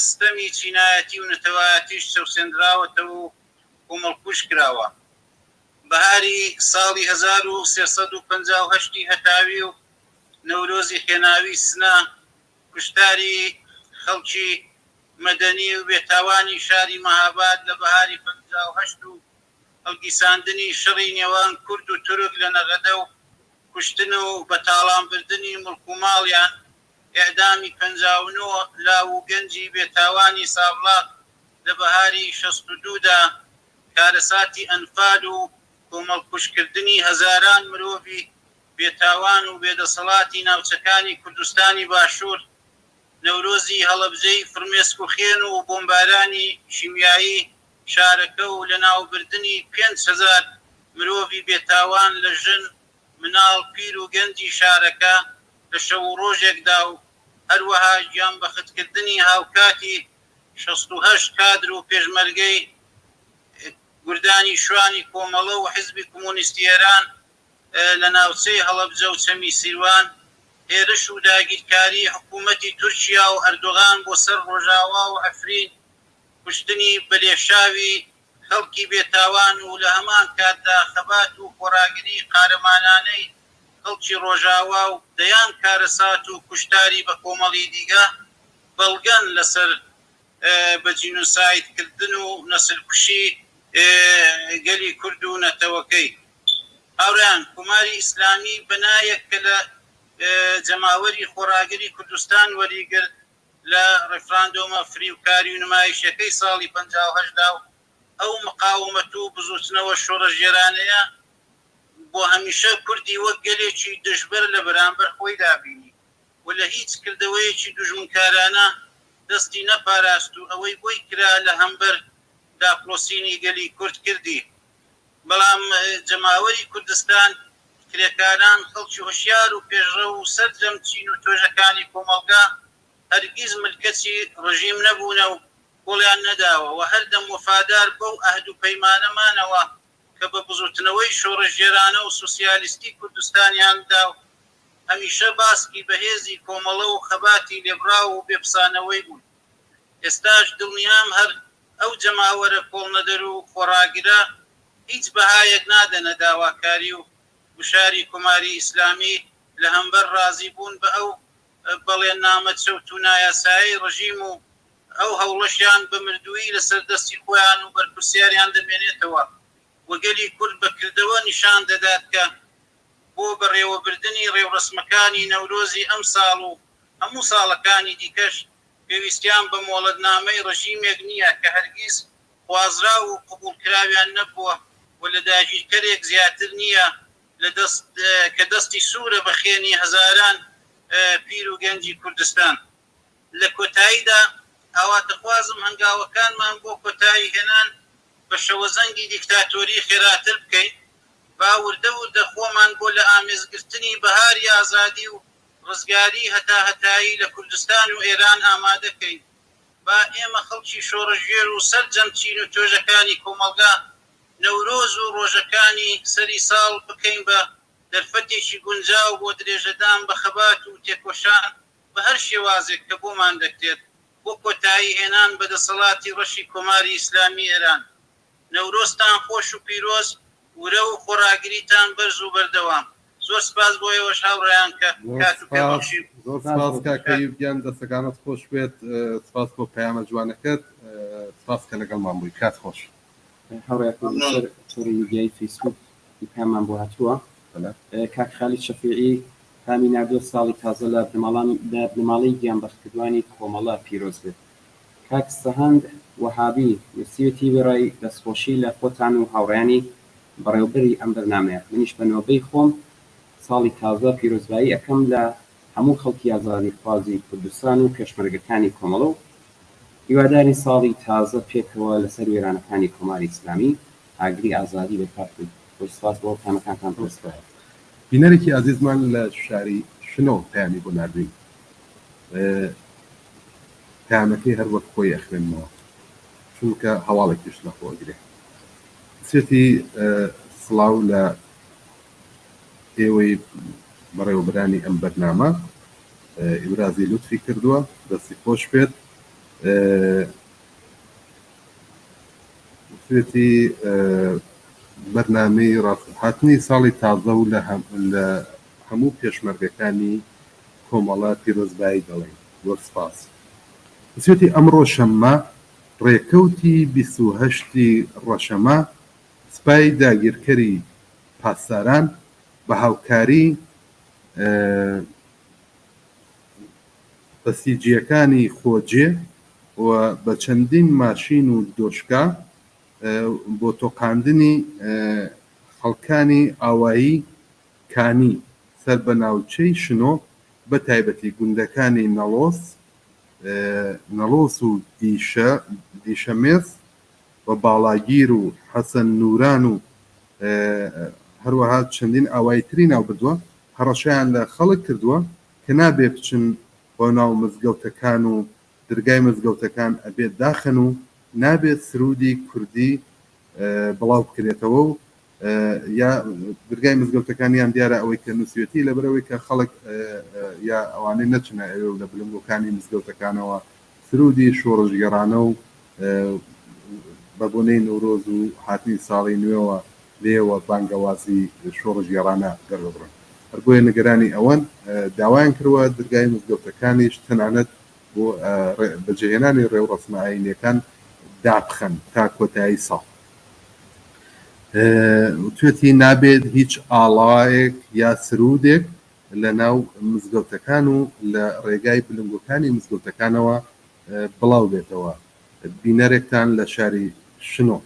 ستەمی چینایەتی و نەتەوایەتیش چەوسێنراوەتەوە و کۆمەڵکوش کراوە. بەهاری ساڵی 1358 هەتاوی و نەورۆزی خێناوی سنا کوشتاری خەڵکی مەدەنی و بێتاوانی شاری مەهاباد لە بەهاری 58 و هەڵگیساندنی شەڕی نێوان کورد و تورک لە نەغەدە و کوشتن و بەتاڵانبردنی مڵک و ماڵیان، ئێعدامی 59 لاو و گەنجی بێتاوانی سابڵاق لە بەهاری 62دا کارەساتی ئەنفال و کۆمەڵکوشکردنی هەزاران مرۆڤی بێتاوان و بێدەسەڵاتی ناوچەکانی کوردستانی باشوور، نەورۆزی هەڵەبجەی فرمێسک و خێن و بۆمبارانی شیمیایی شارەکە و لە ناوبردنی 5,000 مرۆڤی بێتاوان لە ژن مناڵ پیر و گەنجی شارەکە لە شەو و ڕۆژێکدا و هەروەها گیان بەختکردنی هاوکاتی 68 کادر و پێشمەرگەی گوردانی شوانی کۆمەڵە و حیزبی کۆمۆنیستی ئێران لە ناوچەی هەڵەبجە و چەمی سیروان، هێرش و داگیرکاری حکوومەتی تورکیا و ئەردۆغان بۆ سەر ڕۆژاوا و ئەفرین، کوشتنی بەلێشاوی خەڵکی بێتاوان و لە هەمان کاتدا خەبات و خۆراگری قارەمانانەی خەڵکی ڕۆژاوا و دەیان کارەسات و کوشتاری بە کۆمەڵی دیگە بەڵگەن لەسەر بە جینۆسایدکردن و نەسلکوشی گەلی کورد و نەتەوەکەی. هاوڕێیان، کۆماری ئیسلامی بەنایەک کە لە جەماوەری خۆراگری کوردستان وەریگرت لە ڕێفراندۆمە فریوکاری و نمایشەکەی ساڵی 58دا و ئەو مقاومەت و بزوتنەوە شۆڕەژێرانەیە بۆ هەمیشە کوردی وەک گەلێکی دژبەر لە بەرامبەر خۆی دابینی و لە هیچ کردەوەیەکی دوژمنکارانە دەستی نەپاراست و ئەوەی بۆی کرا لە هەمبەر داپلۆسینی گەلی کورد کردی. بەڵام جەماوەری کوردستان، کرێکاران، خەڵکی هۆشیار و پێشڕە و سەرجەم چین و تۆژەکانی کۆمەڵگا هەرگیز ملکەتی ڕژیم نەبوونە و گۆڵیان نەداوە و هەردەم وەفادار بەو ئەهد و پەیمانەمانەوە کە بە بزوتنەوەی شۆڕەژێرانە و سوسیالیستی کوردستانیاندا و هەمیشە باسکی بەهێزی کۆمەڵە و خەباتی لێبڕاو و بێپسانەوەی بوون. ئێستاش دڵنیام هەر ئەو جەماوەرە کۆڵنەدەر و خۆڕاگرە هیچ بەهایەک نادەنە داواکاری و وشاری کۆماری ئیسلامی لە هەمبەر ڕازی بوون بە ئەو بەڵێننامە چەوت و نایاسایی ڕژیم و ئەو هەوڵەشیان بە مردووی لەسەر دەستی خۆیان و بەرپرسیاریان دەمێنێتەوە و گەلی کورد بەکردەوە نیشان دەدات کە بۆ بەڕێوەبردننی ڕێوڕسمەکانی نەورۆزی ئەم ساڵ و هەموو ساڵەکانی دیکەش پێویستیان بە مۆڵەتنامەی ڕژیمێک نییە کە هەرگیز خوازرا و قبولکراویان نەبووە و لە داگیرکەرێک زیاتر نییە کە دەستی سوورە بە خێنی هەزاران پیر و گەنجی کوردستان. لە کۆتاییدا ئاواتەخوازم هەنگاوەکانمان بۆ کۆتایی هێنان بە شەوەزەنگی دیکتاتۆری خێراتر بکەین، با وردە وردە خۆمان بۆ لە ئامێزگرتنی بەهاری ئازادی و ڕزگاری هەتا هەتایی لە کوردستان و ئێران ئامادەکەین. با ئێمە خەڵکی شۆڕەژێر و سەرجەم چین و تۆژەکانی کۆمەڵگا نەورۆز و ڕۆژەکانی سەری ساڵ بکەین بە دەرفەتێکی گونجاو بۆ درێژەدان بە خەبات و تێکۆشان بە هەر شێوازێک کە بۆمان دەکرێت بۆ کۆتایی هێنان بەدەسەڵاتی ڕەشی کۆماری ئیسلامی ئێران. نەورۆزتان خۆش و پیرۆز، ورە و خۆراگریتان بەرز و بەردەوام. زۆر سپاس بۆ ئێوەش هاوڕێیان کە کات و پێبەخشی. زۆر سپاس کاکەی گیان، دەستەکانت خۆش بێت. سپاس بۆ پەیامە جوانەکەت. سپاس کە لەگەڵمان بووی کات خۆش هەڕێکم لەسەر تۆڕی میدیای فیسبوک پامان بۆ هاتووە کاک خالید شەفیعی پامی نردووە ساڵی تازە لە بنەماڵەی گیانبەختکردوانی کۆمەڵە پیرۆز بێت کاک سەهەند وەهابی نووسیوەتی بڕای دەستخۆشی لە خۆتان و هاوڕێیانی بەڕێوەبەری ئەم بەرنامەیە منیش بە نۆبەی خۆم ساڵی تازە پیرۆزبایی ئەەکەم لە هەموو خەڵکی ئازادیخوازی کوردستان و پێشمەرگەکانی کۆمەڵە و هیواداری ساڵی تازە پێکەوە لەسەر وێرانەکانی کۆماری ئیسلامی ئاگری ئازادی بەکار بوو بۆ سپاس بۆ کامەکانتان پرسکە بینەرێکی عزیزمان لە شاری شنۆ پامی بۆ نردوین پامەکەی هەر وەک خۆی ئەخوێنمەوە چونکە هەواڵێکیش لەخۆ گرێ سێتی سڵاو لە ئێوەی بەڕێوەبەرانی ئەم بەرنامە ئیبرازی لوتفی کردووە دەستی خۆش بێت سێتی بەرنامەی ڕاستهاتنی ساڵی تازە و لە هەموو پێشمەرگەکانی کۆمەڵە پیرۆزبایی دەڵێن وە سپاس سێتی ئەمڕۆ شەممە ڕێکەوتی 28 ڕەشەمە سپای داگیرکەری پاسداران بە هاوکاری بەسیجیەکانی خۆجێ و بە چەندین ماشین و دۆشکا بۆ تۆقاندنی خەڵکانی ئاوایی کانی سەر بە ناوچەی شنۆ بە تایبەتی گوندەکانی نەڵۆس و دیشەمێز بە باڵاگیر و حەسەن نوران و هەروەها چەندین ئاوایی تری ناو بردووە هەڕەشیان لە خەڵک کردووە کە نابێ بچن بۆ ناو مزگەوتەکان و دەرگای مزگەوتەکان ئەبێت داخن و نابێت سرودی کوردی بڵاو بکرێتەوە و یا دەرگای مزگەوتەکانیان دیارە ئەوەی کە نووسێتی لەبەرەوەی کە خەڵک یا ئەوانەی نەچنە ئەوێ لە بلنگۆکانی مزگەوتەکانەوە سرودی شۆڕژگەڕانە و بە بۆنەی نەورۆز و هاتنی ساڵی نوێەوە لێوە بانگەوازی شۆڕژگەڕانە دەربڕن هەربۆیە نیگەرانی ئەوەن داوایان کردوە دەرگای مزگەوتەکانیش تەنانەت بۆ بەجێهێنانی ڕێوڕەسماییەکان دابخەن تا کۆتایی ساڵ توێتی نابێت هیچ ئاڵایەک یا سرودێک لە ناو مزگەوتەکان و لە ڕێگای بلنگۆکانی مزگەوتەکانەوە بڵاو بێتەوە بینەرێکتان لە شاری شنۆ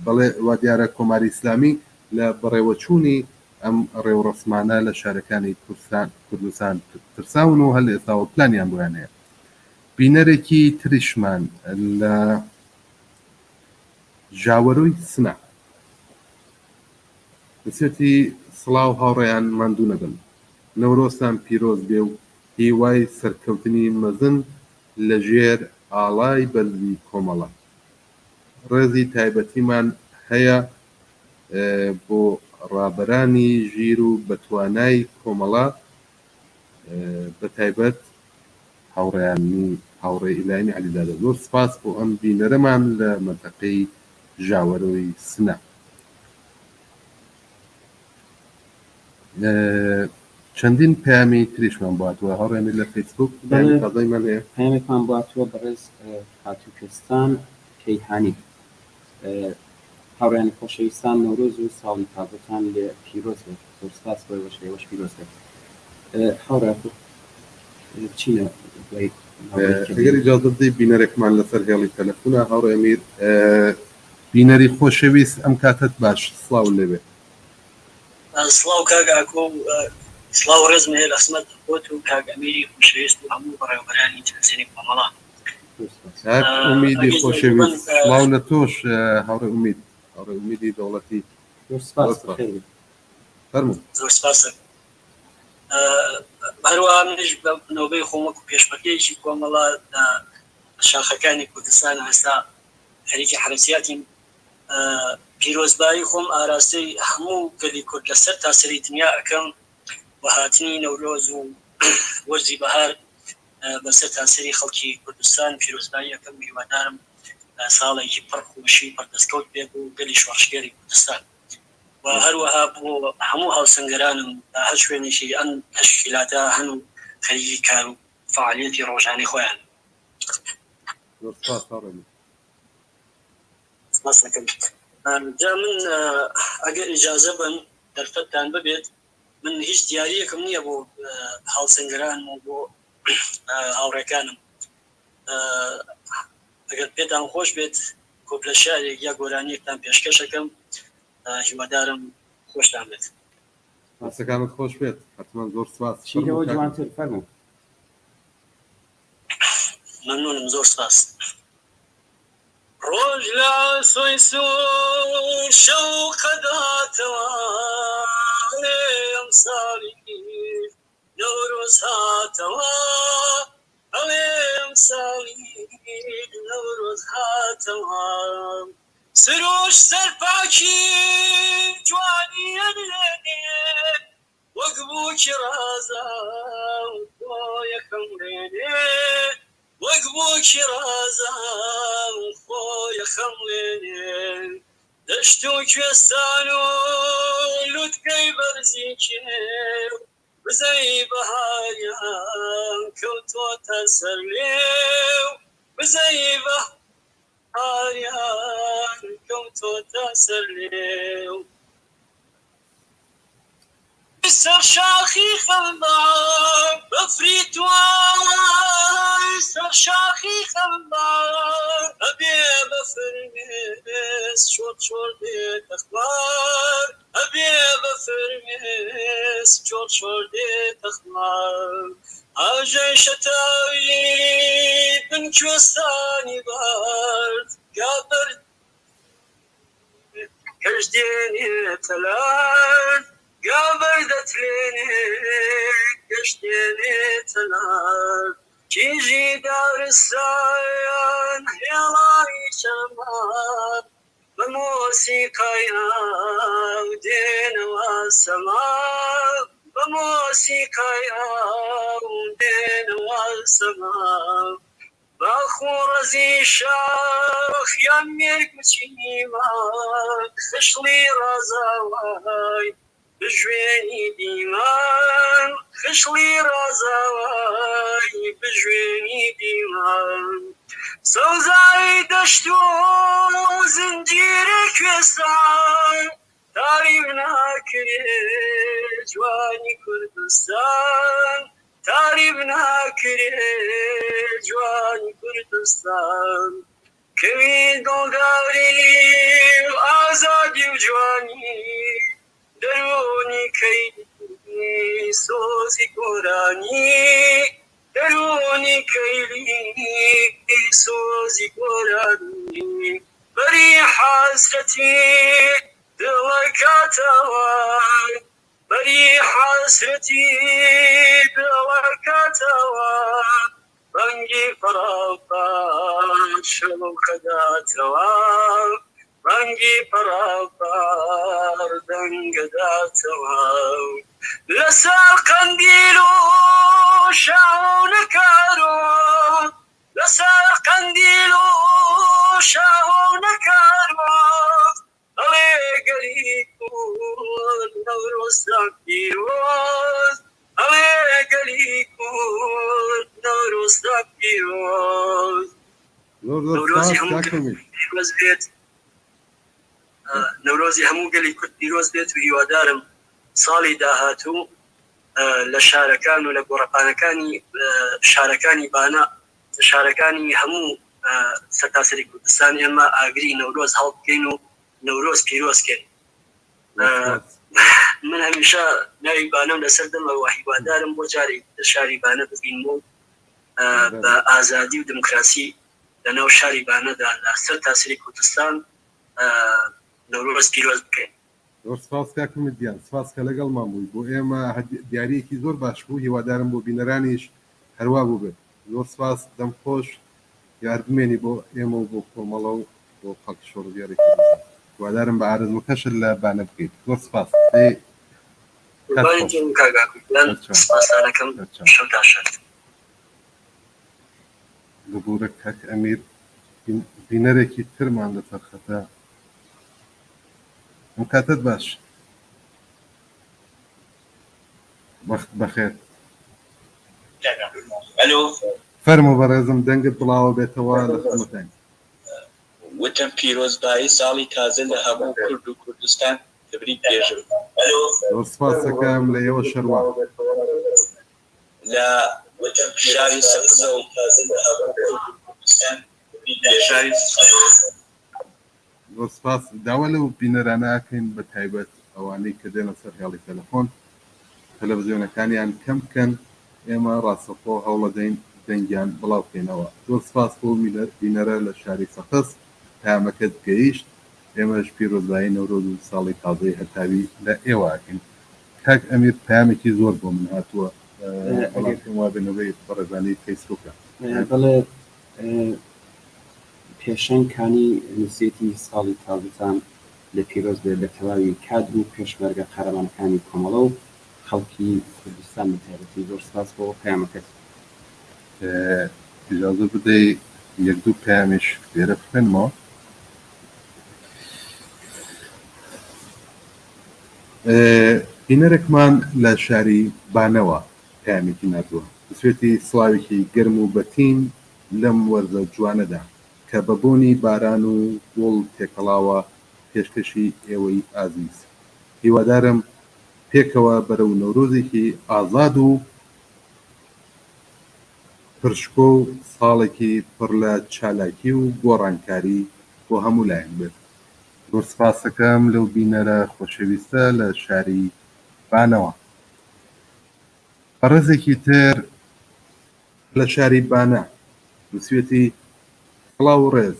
بەڵێ وا دیارە کۆماری ئیسلامی لە بەڕێوەچوونی ئەم ڕێوڕەسمانە لە شارەکانی کوردستان ترساون و هەل ئێستاوە پلانیان بۆیان هەیە بینەرێکی تریشمان لە ژاوەرۆی سنە بسێتی سڵاو هاوڕێیان ماندوو نەبن نەورۆستان پیرۆز بێ و هیوای سەرکەوتنی مەزن لە ژێر ئاڵای بەلوی کۆمەڵە ڕێزی تایبەتیمان هەیە بۆ ڕابەرانی ژیر و بەتوانای کۆمەڵە بە تایبەت هاوڕێیانی هاوڕێ ئیلانی عەلیزادە زۆر سپاس بۆ ئەم بینەرەمان لە مەنتەقەی ژاوەرۆی سنە چەندین پامی تریشمان باتوە هەڕێنی لە فیسبوک تازەیمان هەیە پامێکمان باتوە بەڕێز هاتووکستان کەیهانی هاوڕێیانی خۆشەویستان نەورۆز و ساڵی تازەتان لێ پیرۆز بێت زۆر سپاس بۆ شێوەش پیرۆز بێت هاوڕێ چینە ئەگەر ئیجازە بدەیت بینەرێکمان لەسەر هێڵی تەلەفۆنە هاوڕێ ئەمیر بینەری خۆشەویست ئەم کاتت باش سڵاو لێبێ سڵاو کاگاکۆ سڵاو ڕێزم هەیە لە خزمەت خۆت و کاگەمیری خۆشەویست و هەموو بەڕێوەبەرانی تەلەڤیزیۆنی کۆمەڵە ئومیدی خۆشەویست سڵاو لە تۆش هاوڕێ ئومید هاوڕێ ئومیدی دەوڵەتی فەرموو زۆر سپاسە هەروەها منیش بە نۆبەی خۆم وەکو پێشمەرگەیەکی کۆمەڵە لە شاخەکانی کوردستان هەستا خەریکی حرەسیاتین پیرۆزبایی خۆم ئاراستەی هەموو گەلی کورد لەسەر تاسەری دنیا ئەەکەم و هاتنی نەورۆز و وەرزی بەهار بەسەر تاسەری خەڵکی کوردستان پیرۆزبایی ئەەکەم هیوادارم ساڵێکی پڕ خۆشی پەردەستکەوت بێت و گەلی شۆڕشگەری کوردستان و هەروەها بۆ هەموو هاوسەنگەرانم هەر شوێنێکی ئەم تەشکیلاتە هەن و خەریکی کار و فعالیەتی ڕۆژانەی خۆیان سپاس دەکەم. جا من ئەگەر ئیجازە بن دەرفەتتان ببێت، من هیچ دیاریەکم نییە بۆ هاوسەنگەران و بۆ هاوڕێکانم. ئەگەر پێتان خۆش بێت کۆپلە شارێک یا گۆرانیەکتان پێشکەشەکەم، هیوادارم خۆشتان بێت. ماسەکانت خۆش بێت، حتمما زۆر سپاس. چی لەوە جوانتر فەرموو. ممنونم، زۆر سپاس. ڕۆژ لە سۆی سوور شەو قەداتەوە ئەم ساڵی نەورۆز هاتەوە، ئەم ساڵی نەورۆز هاتەوە، سروش سەرپاکی جوانی ئەلێنێ وەک بووکی ڕازە بۆ یەکەم لێنێ، وەک بووکی ڕازە خۆ یەخەم لێنێ، دەشت و کوێستان و لوتکەی بەرزی کێو بزەی بەهاریان کەوتۆتە سەر لێو، بزەی بەهاریان کەوتۆتە سەر لێو، سەر شاخی خەمبار بەفریتوان، سەر شاخی خەمبار ئەبێ بەفرمێس چۆر چۆر دێتە خوار، ئەبێ بەفرمێس چۆر چۆر دێتە خوار، ئاژەی شەتاوی بن کوێستانی بارد گابەر کەش دێنێتە لار، گابەر دەترێنێ کەش دێنێتە لار، کیژی دارستان هێڵانی چەمان بە مۆسیقایان دێنەوە سەما، بە مۆسیقایان دێنەوە سەما، باخۆ ڕەزی شاخ یان مێرگ بچینیمان خشڵی ڕازاوای بژوێنی دیمان، خشڵی ڕازاوای بژوێنی دیمان، سەوزایی دەشت و زنجیرە کوێستان تاریب ناکرێ جوانی کوردستان، تاریب ناکرێ جوانی کوردستان، کەوی دڵداری و ئازادی و جوانی دەرونی کەیلی سۆزی گۆرانی، دەرونی کەیلی سۆزی گۆرانی، بەری حەسرەتی دڵەکاتەوە، بەری حەسرەتی دڵەکاتەوە، بەنگی پەڕاپات شەو خەداتەوە، بەنگی پەڕاپات دەنگەداتەوە، لەسەر قەندیل و شاونەکارۆ، لەسەر قەندیل و شاونەکارۆ، ئەڵێ گەلی کورد نەورۆزدا پیرۆز، ئەڵێ گەلی کورد نەورۆزدا پیرۆز. نەورۆزی هەموو پیرۆز بێت، نەورۆزی هەموو گەلی کورد پیرۆز بێت و هیوادارم ساڵی داهاتوو لە شارەکان و لە گۆڕەپانەکانی شارەکانی بانە، شارەکانی هەموو سەرتاسەری کوردستان ئێمە ئاگری نەورۆز هەڵ بکەین و نەورۆز پیرۆزکەین. من هەمیشە ناوی بانەم لەسەر دەمەوە، هیوادارم بۆ جارێک شاری بانە ببین و بە ئازادی و دموکراسی لەناو شاری بانەدا لە سەرتاسەری کوردستان نەورۆز پیرۆز بکەین. زۆر سپاس کاکم دیان، سپاس کە لەگەڵمان بووی، بۆ ئێمە دیارەیەکی زۆر باش بوو، هیوادارم بۆ بینەرانیش هەروە بوو بێت. زۆر سپاس، دەمخۆش یاردمێنی بۆ ئێمە و بۆ کۆمەڵە و بۆ خەڵکی شۆڕ دیارێکی هیوادارم بە ئارەزمەکەشت لە بانە بکەیت. زۆر سپاس. لەبورە کاک ئەمیر بینەرێکی ترمان لە تەرخەتە. ئەم کاتت باش، وەخت بەخێر. ئەلۆ فەرموو بەڕێزم، دەنگت بڵاوە بێتەوە لە خزمەتان. وتم پیرۆزبایی ساڵی تازە لە هەموو کورد و کوردستان تبریک پێژم زۆر سپاس دەکەم لە ئێوە شەروا لە شاری سەقزە و شاری زۆر سپاس داوا لەو بینەرانە ئاکەین بە تایبەت ئەوانەی کە دێنە سەر هێڵی تەلەفۆن تەلەڤیزیۆنەکانیان کەم بکەن ئێمە ڕاستەخۆ هەوڵە دەین دەنگیان بڵاو بکەینەوە زۆر سپاس بۆ بینەرە لە شاری سەقز پامەکەت گەیشت ئێمەش پیرۆزبایی نەورۆز و ساڵی تازەی هەتاوی لە ئێوە ئاکەین کاک ئەمیر پامێکی زۆر بۆ من هاتووە بەڵام وا بنەوەی بەڕێزانەی فەیسبووکە بەڵێ پێشەنگکانی نووسێتی ساڵی تازەتان لە پیرۆز بێت بە تەواوی کادر و پێشمەرگە قەرەمانەکانی کۆمەڵە و خەڵکی کوردستان بە تایبەتی زۆر سپاس بۆ پەیامەکەت ئیجازە بدەی یەک دوو پەیامیش لێرە بخوێنمەوە بینەرێکمان لە شاری بانەوە پەیامێکی نردووە بسوێتی سڵاوێکی گەرم و بەتین لەم وەرزە جوانەدا کە بەبوونی باران و گوڵ تێکەڵاوە پێشکەشی ئێوەی ئازیز هیوادارم پێکەوە بەرەو نەورۆزێکی ئازاد و پرشکۆ و ساڵێکی پڕ لە چالاکی و گۆڕانکاری بۆ هەموو لایەن بێت زۆر سپاس دەکەم لەو بینەرە خۆشەویستە لە شاری بانەوە بەڕێزێکی تر لە شاری بانە بسوێتی سڵاو ڕێز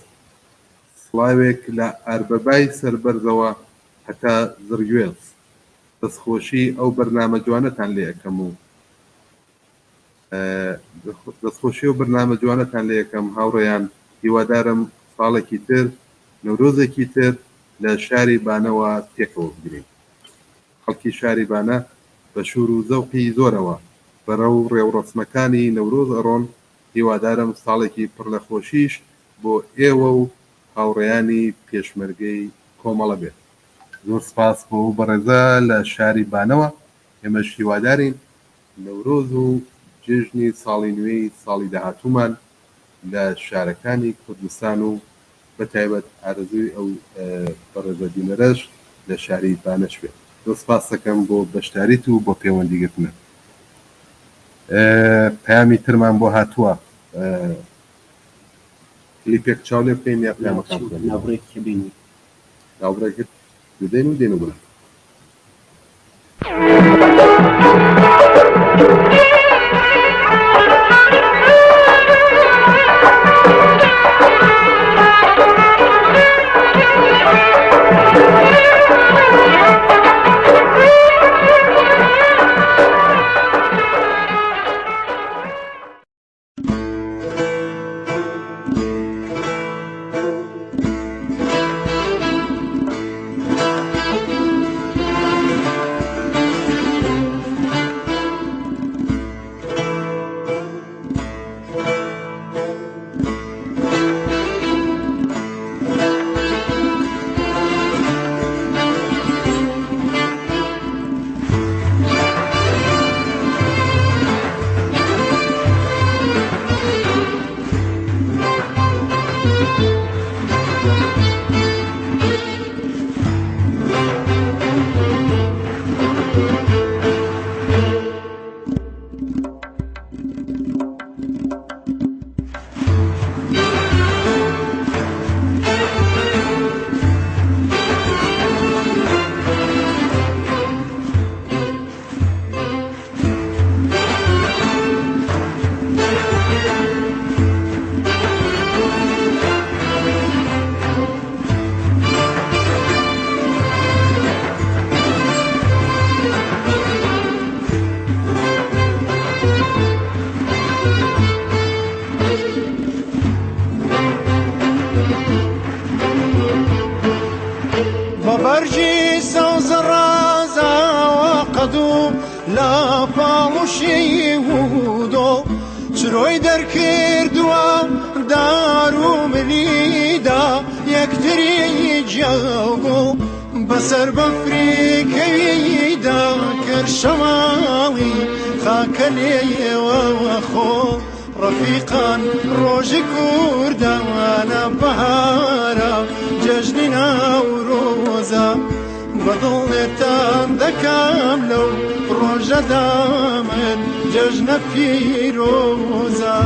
سڵاوێک لە ئاربەبای سەربەرزەوە هەتا زرگوێز دەستخۆشی ئەو بەرنامە جوانەتان لێ ئەەکەم و دەستخۆشی و بەرنامە جوانەتان لێ یەکەم هاوڕێیان هیوادارم ساڵێکی تر نەورۆزێکی تر لە شاری بانەوە تێکەوە بگرین خەڵکی شاری بانە بە شور و زەوقی زۆرەوە بەرەو ڕێوڕەسمەکانی نەورۆز ئەڕۆن هیوادارم ساڵێکی پڕ لە خۆشیش بۆ ئێوە و هاوڕێیانی پێشمەرگەی کۆمەڵە بێت زۆر سپاس بۆ بەڕێزە لە شاری بانەوە ئێمەش هیوادارین نەورۆز و جێژنی ساڵی نوێی ساڵی داهاتوومان لە شارەکانی کوردستان و بەتایبەت ئارەزووی ئەو بەڕێزە بینەرەش لە شاری بانەش بێت زۆر سپاس دەکەم بۆ بەشداریت و بۆ پەیوەندیگرتنە پەیامی ترمان بۆ هاتووە کلیپێک چاو لێ بکەین یا پەیامەکان ناوڕێکی بینی ناوڕێکت دێن و دێن و بڵێن ببرجي سوز الرازا وقدو لا فاموشي وهودو شروي در كردوا دارو مليدا يكتري جاوغو بسر بفريكي دا كرشمالي خاكلي وخو ڕەفیقان ڕۆژی کوردانە بەهارە جەژنی ناورۆزە بەدڵێتان دەکەم لەو ڕۆژەدا من جەژنە پیرۆزە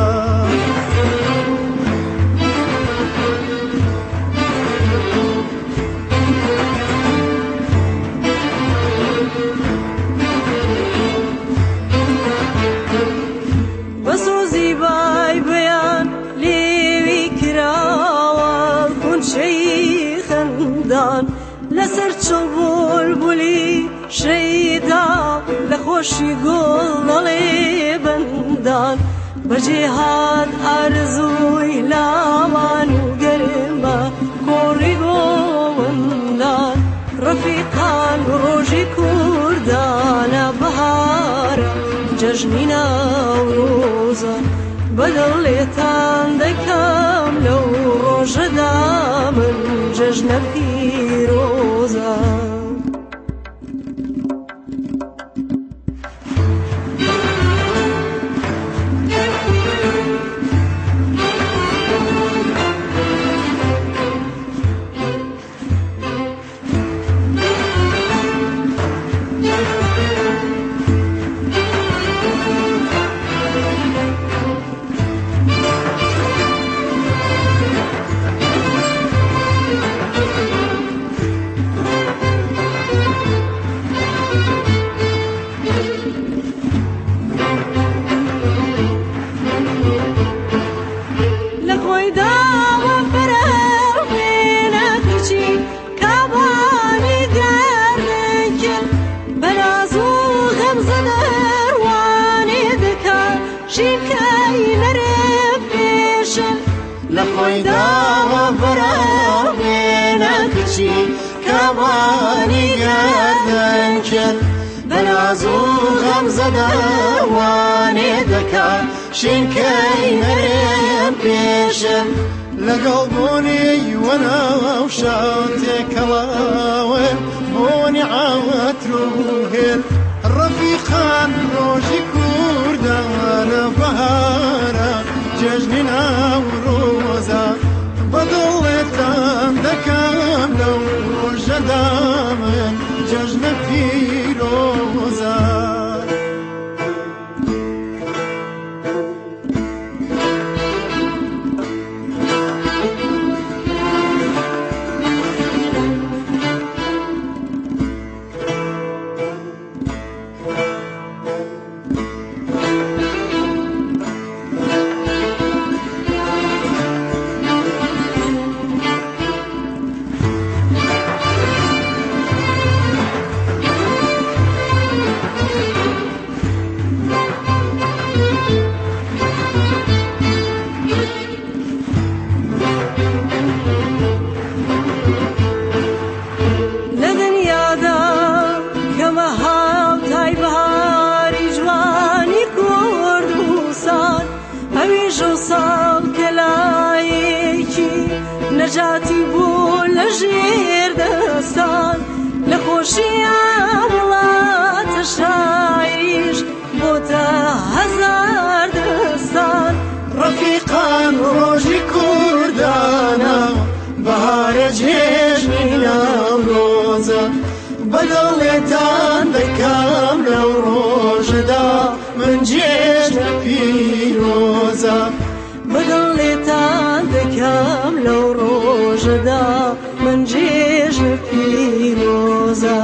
بەسۆزی بای بەیان لێوی کراوە خونچەی خەندان لەسەر چڵ بولبولی شەیدا لە خۆشی گوڵ دەڵێ بەندان بەجێهات ئارزووی لاوان و گەرمە کۆڕی گۆوەندان ڕەفیقان ڕۆژی کوردانە بەهارە جەژنی ناورۆزە بەدڵێتان دەکەم لەو ڕۆژەدا من جەژنە پیرۆزە کاوانی گردن کرد بەناز و غەمزەدا وانێ دەکا شینکەی نەرێم پێشن لەگەڵ بۆنی وەناو شاو تێکەڵاون بۆنی عاوەتر و هێل ڕەفیقان ڕۆژی کوردانە بەهارە جەژنی ناورۆزە بەدڵێتان دەکەم لەو ڕۆژەدا من جەژنە پیرۆزە نەجاتی بوو لە ژێر دەستان لە خۆشییان وڵاتە شاعریش بۆتە هەزار دەستان ڕەفیقان ڕۆژی کوردانە بەهارە جێژنی ناورۆزە بەدڵێتان دەکەم لەو ڕۆژەدا من جێژنە پیرۆزە بەدڵێتان دەکەم لەو ڕۆژەدا من جێژنە پیرۆزە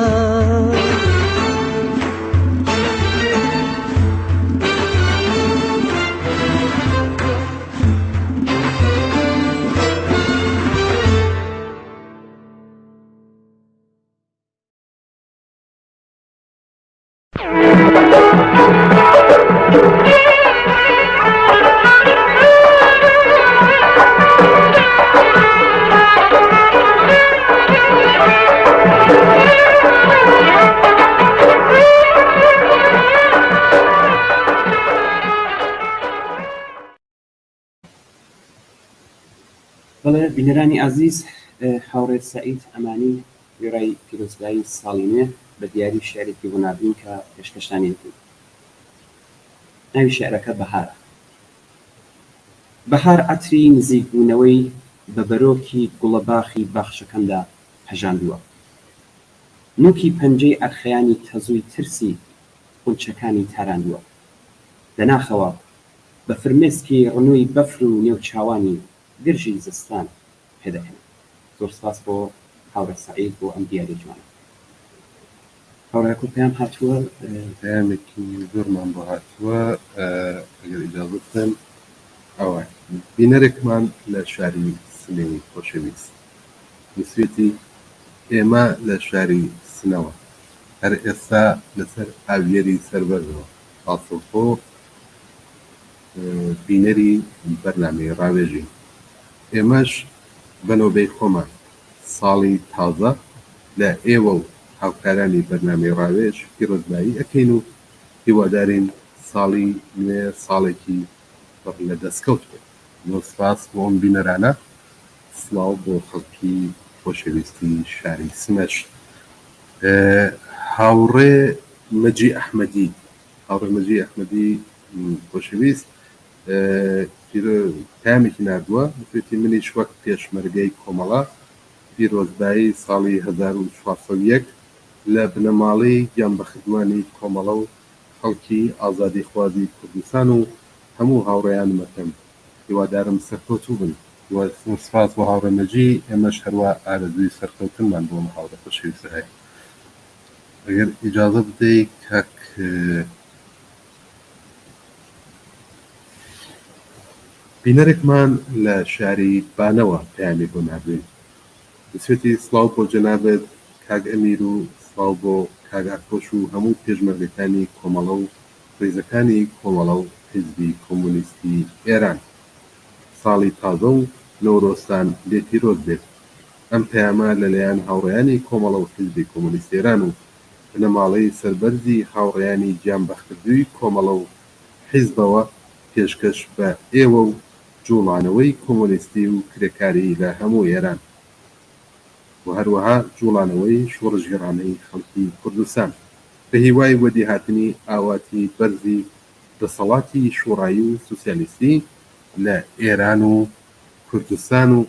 بەڵێ بینەرانی عەزیز هاوڕێت سەعید ئەمانی وێڕای پیرۆزبایی ساڵی نوێ بە دیاری شێعرێکی وەنابین کە پێشکەشتانی کرد. ناوی شێعرەکە بەهارە. بەهار عەتری نزیکبوونەوەی بە بەرۆکی گوڵەباخی باخچەکەمدا هەژاندووە. نووکی پەنجەی ئەرخەیانی تەزووی ترسی قونچەکانی تاراندووە. دەناخەوە بە فرمێسکی ڕنووی بەفر و نێوچاوانی گرژی زستان پێدەکەن. زۆر سپاس بۆ هاورە سەعید بۆ ئەم دیارە جوانە. هاوڕێکۆ پێیان هاتووە پەیامێکی زۆرمان بۆ هاتووە ئەگەر ئیجازە بدەن ئەوە بینەرێکمان لە شاری سنەی خۆشەویست نووسێتی ئێمە لە شاری سنەوە هەر ئێستا لەسەر ئاویێری سەربەرزەوە ئاسڵپۆ بینەری بەرنامەی ڕاوێژین ئێمەش بەنۆبەی خۆمان ساڵی تازە لە ئێوە و هاوکارانی بەرنامەی ڕاوێژ پیرۆزبایی ئەکەین و هیوادارین ساڵی نوێ ساڵێکی پڕ لە دەستکەوت بێت. زۆر سپاس بۆ ئەم بینەرانە. سڵاو بۆ خەڵکی خۆشەویستی شاری سنەش. هاوڕێ مەجی ئەحمەدی خۆشەویست پامێکی نردووە وتی منیش وەک پێشمەرگەی کۆمەڵە پیرۆزبایی ساڵی 1401 لە بنەماڵەی گیانبەخردوانی کۆمەڵە و خەڵکی ئازادیخوازی کوردستان و هەموو هاوڕێیانمەکەم هیوادارم سەرکەوتوو بن. سپاس بۆ هاوڕێمەجی ئێمەش هەروە ئارەزووی سەرکەوتنمان بۆ هاوڕێ خۆشەویست هەیە. ئەگەر ئیجازە بدەیت کاک بینەرێکمان لە شاری بانەوە پەیامی بۆ نردوین دەسوێتی سڵاو بۆ جەنابەت کاک ئەمیر و سڵاو بۆ کاک ئاکۆش و هەموو پێشمەرگەکانی کۆمەڵە و ڕێزەکانی کۆمەڵە و حیزبی کۆمۆنیستی ئێران. ساڵی تازە و نەورۆستان لێ پیرۆز بێت. ئەم پەیامە لەلایەن هاوڕێیانی کۆمەڵە و حیزبی کۆمۆنیستی ئێران و بنەماڵەی سەربەرزی هاوڕێیانی گیانبەخردووی کۆمەڵە و حیزبەوە پێشکەش بە ئێوە و جوڵانەوەی کۆمۆنیستی و کرێکاری لە هەموو ئێران و هەروەها جوڵانەوەی شۆڕژگەڕانەی خەڵکی کوردستان بە هیوای وەدیهاتنی ئاواتی بەرزی دەسەڵاتی شۆڕایی و سوسیالیستی لە ئێران و کوردستان و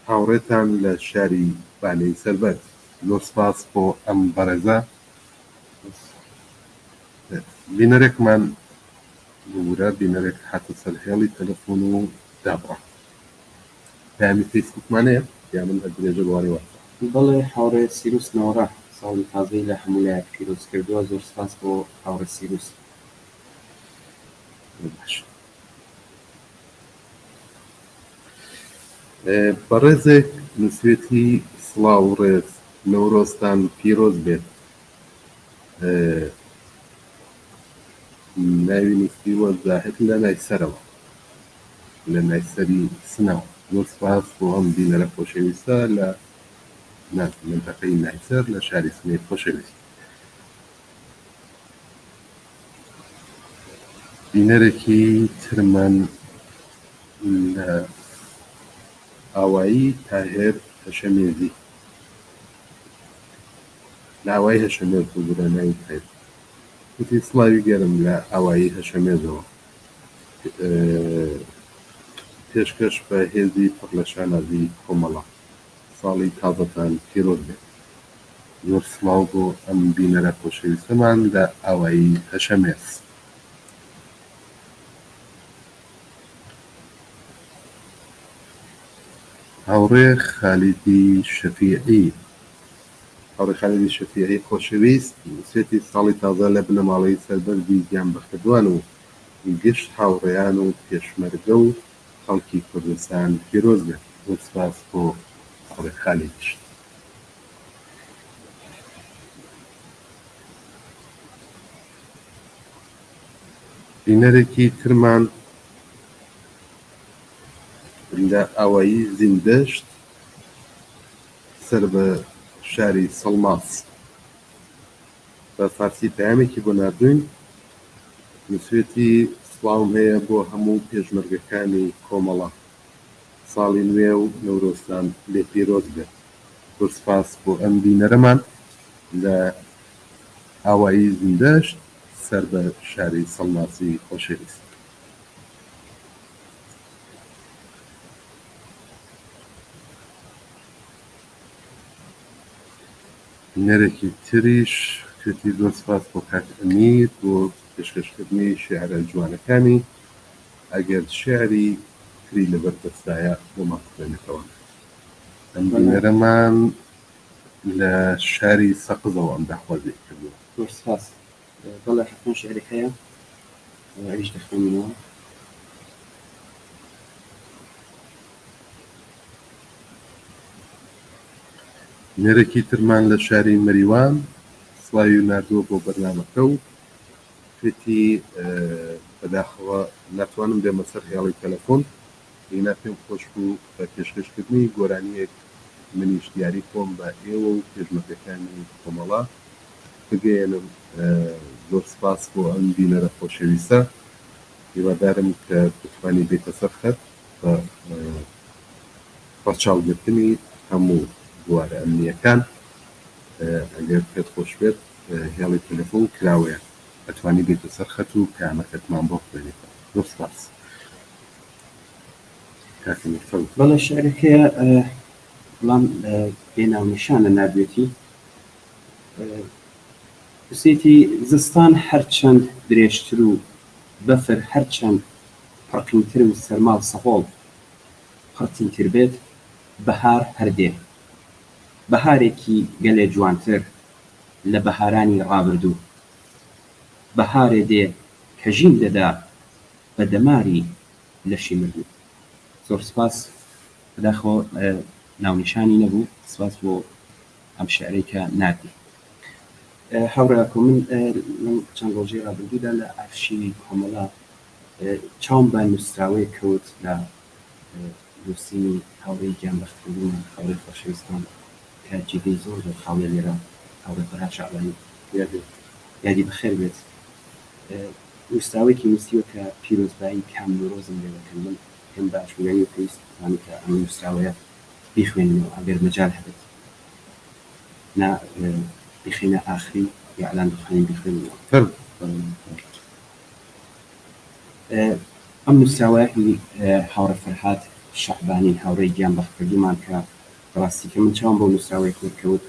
هاوڕێتان لە شاری بانەی سەربەرز. زۆر سپاس بۆ ئەم بەڕێزە. بینەرێکمان بورە بینەرێک هاتە سەر هێڵی تەلەفۆن و دابڕە پامی فەیسبووکمانەیە یا من هەر درێژە بواری واتە بەڵێ هاوڕێ سیروس نەوەڕە ساڵی تازەی لە هەموو لایەک پیرۆز کردووە. زۆر سپاس بۆ هاوڕێ سیروس. بەڕێزێک نووسێتی سڵاو ڕێز نەورۆستان پیرۆز بێت. ناوی نووسیوە زاهد لە نایسەرەوە لە نایسەری سنەوە. زۆر سپاس بۆ ئەم بینەرە خۆشەویستە لە منتەقەی نایسەر لە شاری سنەی خۆشەویست. بینەرێکی ترمان لە ئاوایی تاهێر هەشەمێزی لە ئاوایی هەشەمێز بووە ناوی تاهێر وتی سڵاوی گەرم لە ئاوایی هەشەمێزەوە پێشکەش بە هێزی پڕ لە شانازی کۆمەڵە ساڵی تازەتان پیرۆز بێت. زۆر سڵاو بۆ ئەم بینەرە خۆشەویستەمان لە ئاوایی هەشەمێز. هاوڕێ خالیدی شەفیعی خۆشەویست سوێتی ساڵی تازە لە بنەماڵەی سەربەرزی گیانبەخردوان و گشت هاوڕێیان و پێشمەرگە و خەڵکی کوردستان پیرۆز بێت. زۆر سپاس بۆ هاوڕێ خالیدیش. بینەرێکی ترمان لە ئاوایی زیندەشت سەر بە شاری سەڵماس بە فارسی پەیامێکی بۆ نردوین نووسێتی سڵاوم هەیە بۆ هەموو پێشمەرگەکانی کۆمەڵە ساڵی نوێ و نەورۆستان لێ پیرۆز بێت. زۆر سپاس بۆ ئەم بینەرەمان لە ئاوایی زیندەشت سەر بە شاری سەڵماسی خۆشەویست. نەرێکی تریش کردی زۆر سپاس بۆ کاک ئەمیر بۆ پێشکەشکردنی شێعرە جوانەکانی ئەگەر شێعری تری لەبەر دەستایە بۆمان بخوێنێتەوە ئەم بینەرەمان لە شاری سەقزەوە ئەم داخوازی کردووە زۆر سپاس بەڵێ حتمما شعرێک هەیە ئەویش دەخوێنینەوە نێرەکی ترمان لە شاری مەریوان سڵاوی و نردووە بۆ بەرنامەکە و پێتی بەداخەوە ناتوانم دێمە سەر خیاڵی تەلەفۆن هینا پێم خۆش بوو بە پێشکەشکردنی گۆرانیەک منیش دیاری خۆم بە ئێوە و پێشمەکەەکانی کۆمەڵا بگەێنم زۆر سپاس بۆ ئەم بینەرە خۆشەویستە هیوادارم کە بتوانی بێتە سەر خەت بە پەرچاوگرتنی هەموو بوارە ئەمنیەکان ئەگەر پێت خۆش بێت هێڵی تەلەفۆن کراوەیە ئەتوانی بێتە سەر خەت و کامەکەتمان بۆ خوێنێتەوە زۆر سپاس کاکەمی فەرموو بەڵێ شعرەکەیە بەڵام بێناونیشانە نابێتی وسێتی زستان هەرچەند درێژتر و بەفر هەرچەند پڕقینتر و سەرما و سەهۆڵ پڕتینتر بێت بەهار هەردێ بەهارێکی گەلێ جوانتر لە بەهارانی ڕابردوو بەهارێ دێ کە ژین دەدا بە دەماری لەشی مردوو زۆر سپاس بەداخەوە ناونیشانی نەبوو سپاس بۆ ئەم شعرەی کە ناردی هاوڕێکۆ من چەند ڕۆژەی ڕابردوودا لە ئارشیوی کۆمەڵا چاوم بە نووسراوەیە کەوت لە نووسینی هاوڕێی گیانبەختبوون هاوڕێی خۆشەویستان کە جێگەی زۆر خاڵێ لێرە هاوڕێ فەرهاد شەعبانی یادی بەخێر بێت نووسراوێکی نووسیوە کە پیرۆزبایی کامنۆرۆزم لێ دەکەن من پێم باش وێنی و پێویستمانی کە ئەم نووسراوەیە بیخوێنینەوە ئەگەر مەجال هەبێت نا بخینە ئاخری یاعلان بخوێنین بیخوێنینەوە ئەم نووسراوەیە هاوڕێ فەرهاد شەعبانی هاوڕێی گیانبەختبوومان کە بەڕاستی کە من چاوم بۆ نووسراوەیە کەوت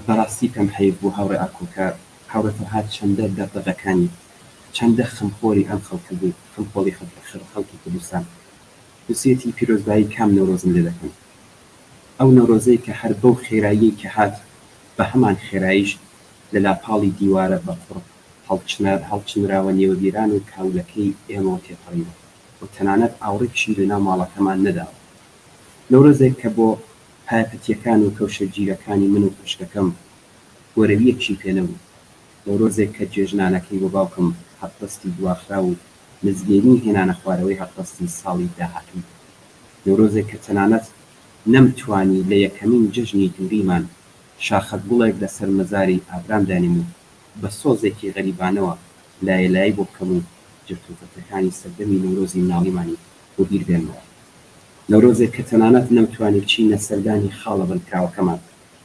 بەڕاستی پێم حەیف بوو هاوڕێ ئاکۆکە هاوڕێ فەرهاد چەندە دەردەغەکانی چەندە خەمخۆری ئەم خەڵکە بوو خەمخۆری خەڵکی کوردستان وسێتی پیرۆزبایی کام نەورۆزم لێ دەکەن ئەو نەورۆزەی کە هەر بەو خێرایی کە هات بە هەمان خێراییش لە لاپاڵی دیوارە بە قوڕ هەڵچنراوە نێوەبیران و کاولەکەی ئێمەوە تێپەڕیوە و تەنانەت ئاوڕێکشی لە ناو ماڵەکەمان نەداوە نەورۆزێک کە بۆ پایەپەتیەکان و کەوشە گیرەکانی من و پشکەکەم گۆرەویەکشی پێ نەبوو نەورۆزێک کە جێژنانەکەی بۆ باوکم هەڵپەستی دواخرا و نزگێنی هێنانە خوارەوەی هەڵپەستی ساڵی داهاتوو نەورۆزێک کە تەنانەت نەمتوانی لە یەکەمین جەژنی دووریمان شاخەت گوڵێک لەسەر مەزاری ئابرام دانیم و بە سۆزێکی غەریبانەوە لایەلایی بۆ بکەم و جرتوفەتەکانی سەردەمی نەورۆزی مناڵیمانی بۆ بیر بێنەوە نەورۆزێک کە تەنانەت نەمتوانی بچینە سەردانی خاڵە بنکراوەکەمان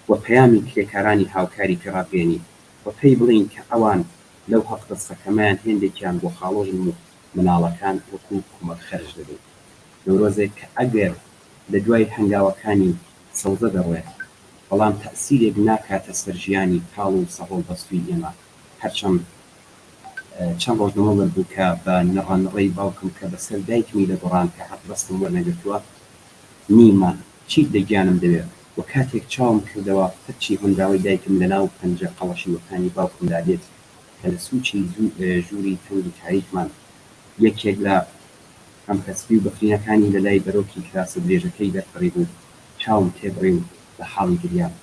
و پەیامی کرێکارانی هاوکاری پێڕابێنی و پێی بڵین کە ئەوان لەو هەڵقەسەکەمایان هێندێکیان بۆ خاڵۆژن و مناڵەکان وەکو کومەت خەرج دەبێت نەورۆزێک کە ئەگەر لە دوای هەنگاوەکانی سەوزە دەڕوێت بەڵام تەئسیرێک ناکاتە سەر ژیانی کاڵ و سەهۆڵ بەستووی ئێمە هەرچەند چەند ڕۆژ لەمەوە بوو کە بە نەڕەنڕەی باوکم کە بەسەر دایکمی لە گۆڕان کە هەڵبەستم وەرنەگرتووە نیمە چیت لە گیانم دەوێت و کاتێک چاوم کردەوە هەرچی هەنگاوی دایکم لەناو پەنجە قەڵەشیوەکانی باوکمدا دێت کە لە سووچی ژووری تەنگی تاریکمان یەکێک لە ئەم کەسبی و بەفرینەکانی لە لای بەرۆکی کراسە درێژەکەی دەرفەڕی بوو چاوم تێبڕی و لە حاڵی گریان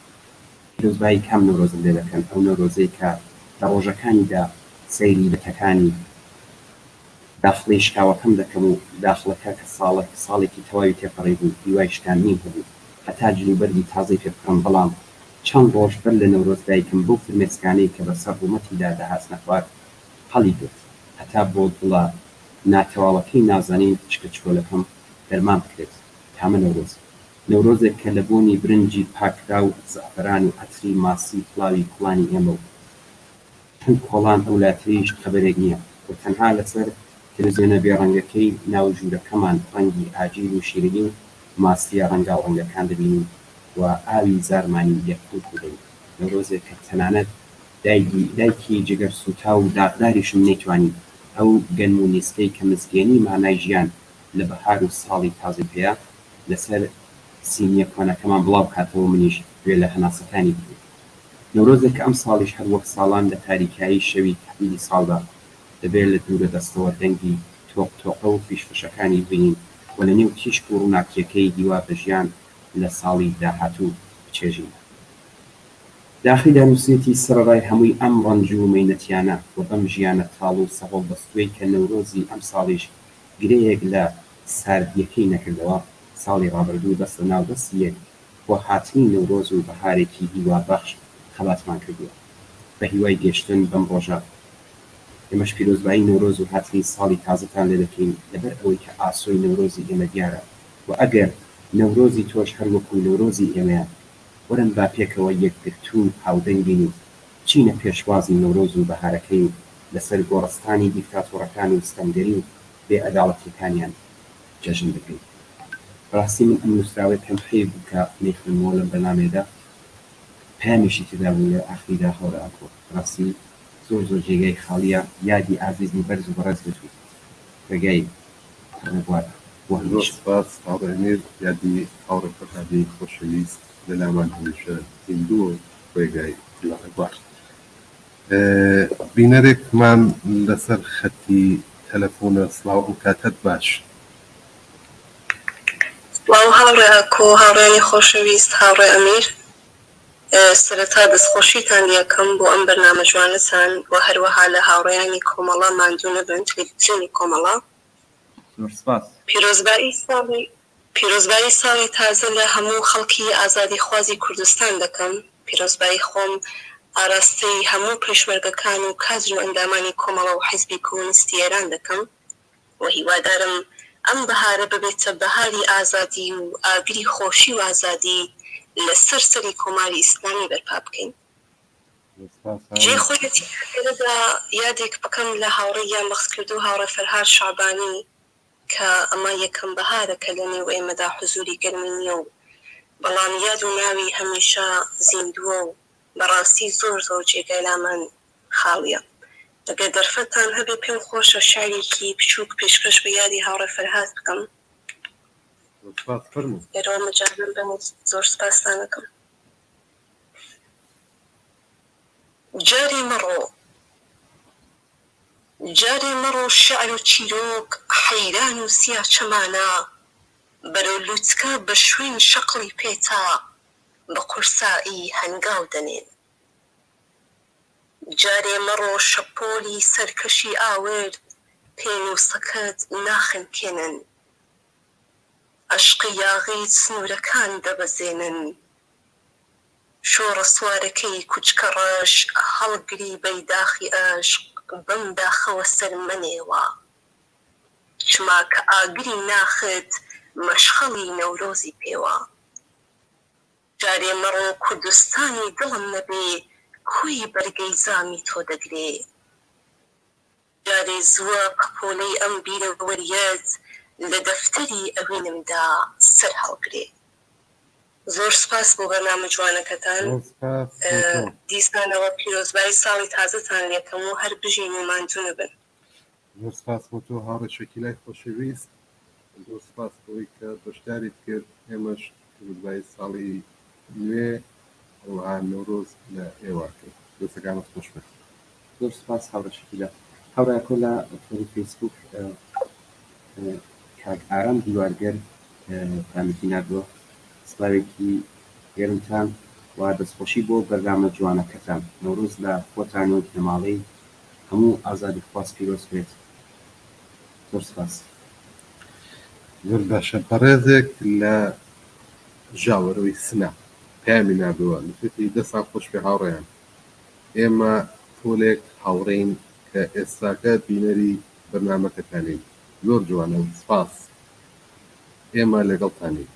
پیرۆزبایی کام نەورۆزم لێ دەکەن ئەو نەورۆزەی کە لە ڕۆژەکانیدا سەیری بەتەکانی داخڵی شکاوەکەم دەکەم و داخڵەکە کە ساڵێکی تەواوی تێپەڕی بوو دیوای شکان نیم هەبوو هەتا جلوبەرگی تازەی پێ بکەم بەڵام چەند ڕۆژ بەر لە نەورۆز دایکم بەو فرمێسکانەی کە بەسەر ڕوومەتیدا داهاتنە خوارد هەڵی گرت هەتا بۆ دڵە ناتەواوەکەی نازانین چکە چۆلەکەم دەرمان بکرێت تامە نەورۆز نەورۆزێک کە لە بۆنی برنجی پاکرا و زەعفەران و عەتری ماسی پڵاوی کوڵانی ئێمە و هەند کۆڵان ئەولاتریش خەبەرێک نییە و تەنها لەسەر تەلەڤیزیۆنە بێڕەنگەکەی ناو ژوورەکەمان ڕەنگی ئاجیل و شیرینی و ماسیە ڕەنگاو ڕەنگەکان دەبینین و ئاوی زارمانی یەکوت بدەین نەورۆزێک کە تەنانەت دایکی جگەر سوتا و داغداریشم نەیتوانی ئەو گەنم و نیسکەی کە مزگێنی مانای ژیان لە بەهار و ساڵی تازە پێەیە لەسەر سینیە کۆنەکەمان بڵاو کاتەوە منیش گوێ لە هەناسەکانی بکەین نەورۆزێک کە ئەم ساڵیش هەر وەک ساڵان لە تاریکایی شەوی تحویلی ساڵدا دەبێت لە دوورە دەستەوە دەنگی تۆقتۆقە و پیشفشەکانی بینین و لە نێو تیشک و ڕووناکیەکەی دیوا بە ژیان لە ساڵی داهاتوو بچێژین داخی دانووسێتی سەرڕای هەمووی ئەم ڕەنج و مەینەتیانە و بەم ژیانە تاڵ و سەغڵ بەستوەی کە نەورۆزی ئەم ساڵیش گرەیەک لە ساردیەکەی نەکردەوە ساڵی ڕابردوو دەست لە ناو دەستیەک بۆ هاتنی نەورۆز و بەهارێکی هیوابەخش خەباتمان کردووە بە هیوای گەشتن بەم ڕۆژە ئێمەش پیرۆزبایی نەورۆز و هاتنی ساڵی تازەتان لێ دەکەین لەبەر ئەوەی کە ئاسۆی نەورۆزی ئێمە دیارە و ئەگەر نەورۆزی تۆش هەر وەکو نەورۆزی ئێمەیە وەرن با پێکەوە یەکگرتوون هاودەنگین و چینە پێشوازی نەورۆز و بەهارەکەی لەسەر گۆڕستانی دیکتاتۆرەکان و ستەمگەری و بێعەداڵەتیەکانیان جەژن بکەین ڕاستی من ئەم نووسراوەی پێم حەیف بوو کە نەیخوێنمەوە لەم بەرنامەیەدا پامیشی تێدا بوو لە ئاخریدا هەورە ئاکۆ ڕاستی زۆر جێگای خاڵیە یادی ئازیزی بەرز و بەڕێز بتوی ڕێگای بوارە زۆر سپاس هاوڕێنێر یادی هاوڕێکەکانی خۆشەویست لە لامان هەمیشە زیندووە ڕێگای لاڕێبوار بینەرێکمان لەسەر خەتی تەلەفۆنە سڵاو ئەم کاتت باش سڵاو هاوڕێ ئاکۆ هاوڕێنی خۆشەویست هاوڕێ ئەمیر سەرەتا دەستخۆشیتان یەکەم بۆ ئەم بەرنامە جوانەتان و هەروەها لە هاوڕێیانی کۆمەڵا ماندوو نەبن تەلەڤیزیۆنی کۆمەڵا زۆر سپاس پیرۆزبایی ساڵی تازە لە هەموو خەڵکی ئازادیخوازی کوردستان دەکەم پیرۆزبایی خۆم ئاراستەی هەموو پێشمەرگەکان و کادر و ئەندامانی کۆمەڵا و حیزبی کۆمونیستی ئێران دەکەم و هیوادارم ئەم بەهارە ببێتە بەهاری ئازادی و ئاگری خۆشی و ئازادی لەسەر سەری کۆماری ئیسلامی بەرپا بکەین جێ خۆیەتی لێرەدا یادێک بکەم لە هاوڕێیان بەختکردو هاوڕێ فەرهاد شعبانی کە ئەمە یەکەم بەهارە کە لە نێو ئێمەدا حوزوری گەرمی نییە و بەڵام یاد و ناوی هەمیشە زیندووە و بەڕاستی زۆر جێگای لامان خاڵیە ئەگەر دەرفەتان هەبێ پێم خۆشە شاعرێکی بچووک پێشکەش بە یادی هاوڕێ فەرهاد بکەم ئێرەوە مەجابن بم و زۆر سپاستان دەکەم جاری مەڕۆ شعر و چیرۆک حەیران و سیا چەمانە بەرەو لووتکە بە شوێن شەقڵی پێتا بە قورسایی هەنگاو دەنێن جارێ مەڕۆ شەپۆلی سەرکەشی ئاورد پێنووسەکەت ناخنکێنن عشقی یاغیت سنوورەکان دەبەزێنن شۆڕە سوارەکەی کوچکە ڕەش هەڵگری بەیداخی عەشق بەم داخەوە سەرمەنێوە چماکە ئاگری ناخت مەشخەڵی نەورۆزی پێوە جارێ مەڕۆ کوردستانی دڵم نەبێ کوی بەرگەی زامی تۆ دەگرێ جارێ زووە قەپۆلەی ئەم بیرە وەریەت لە دەفتەری ئەوینمدا سەر هەڵگرێ زۆر سپاس بۆ بەرنامە جوانەکەتان دیسانەوە پیرۆزبایی ساڵی تازەتان لێکەم و هەر بژین و ماندوو نەبن زۆر سپاس بۆ تۆ هاوڕێشێکی لای خۆشەویست زۆر سپاس بۆی کە بەشداریت کرد ئێمەش پیرۆزبایی ساڵی نوێ ئەوها نەورۆز لە ئێوە کرد دەستەکانت خۆش بێت زۆر سپاس هاوڕێشێکی لە هاوڕێکۆ لە فەیسبوک کاک ئارام دیوارگەر تامەتی نردووە سڵاوێکی گەرمتان و دەستخۆشی بۆ بەرنامە جوانەکەتان نەورۆز لە خۆتان و نەماڵەی هەموو ئازادی خواست پیرۆز بێت زۆر سپاس زۆر باشە بەڕێزێک لە ژاوەرەوەی سنە پامی نردووە نووسێتی دەستان خۆش پێ هاوڕێیان ئێمە پۆلێک هاوڕێین کە ئێستاکە بینەری بەرنامەکەتانین زۆر جوانە و سپاس ئێمە لەگەڵتانی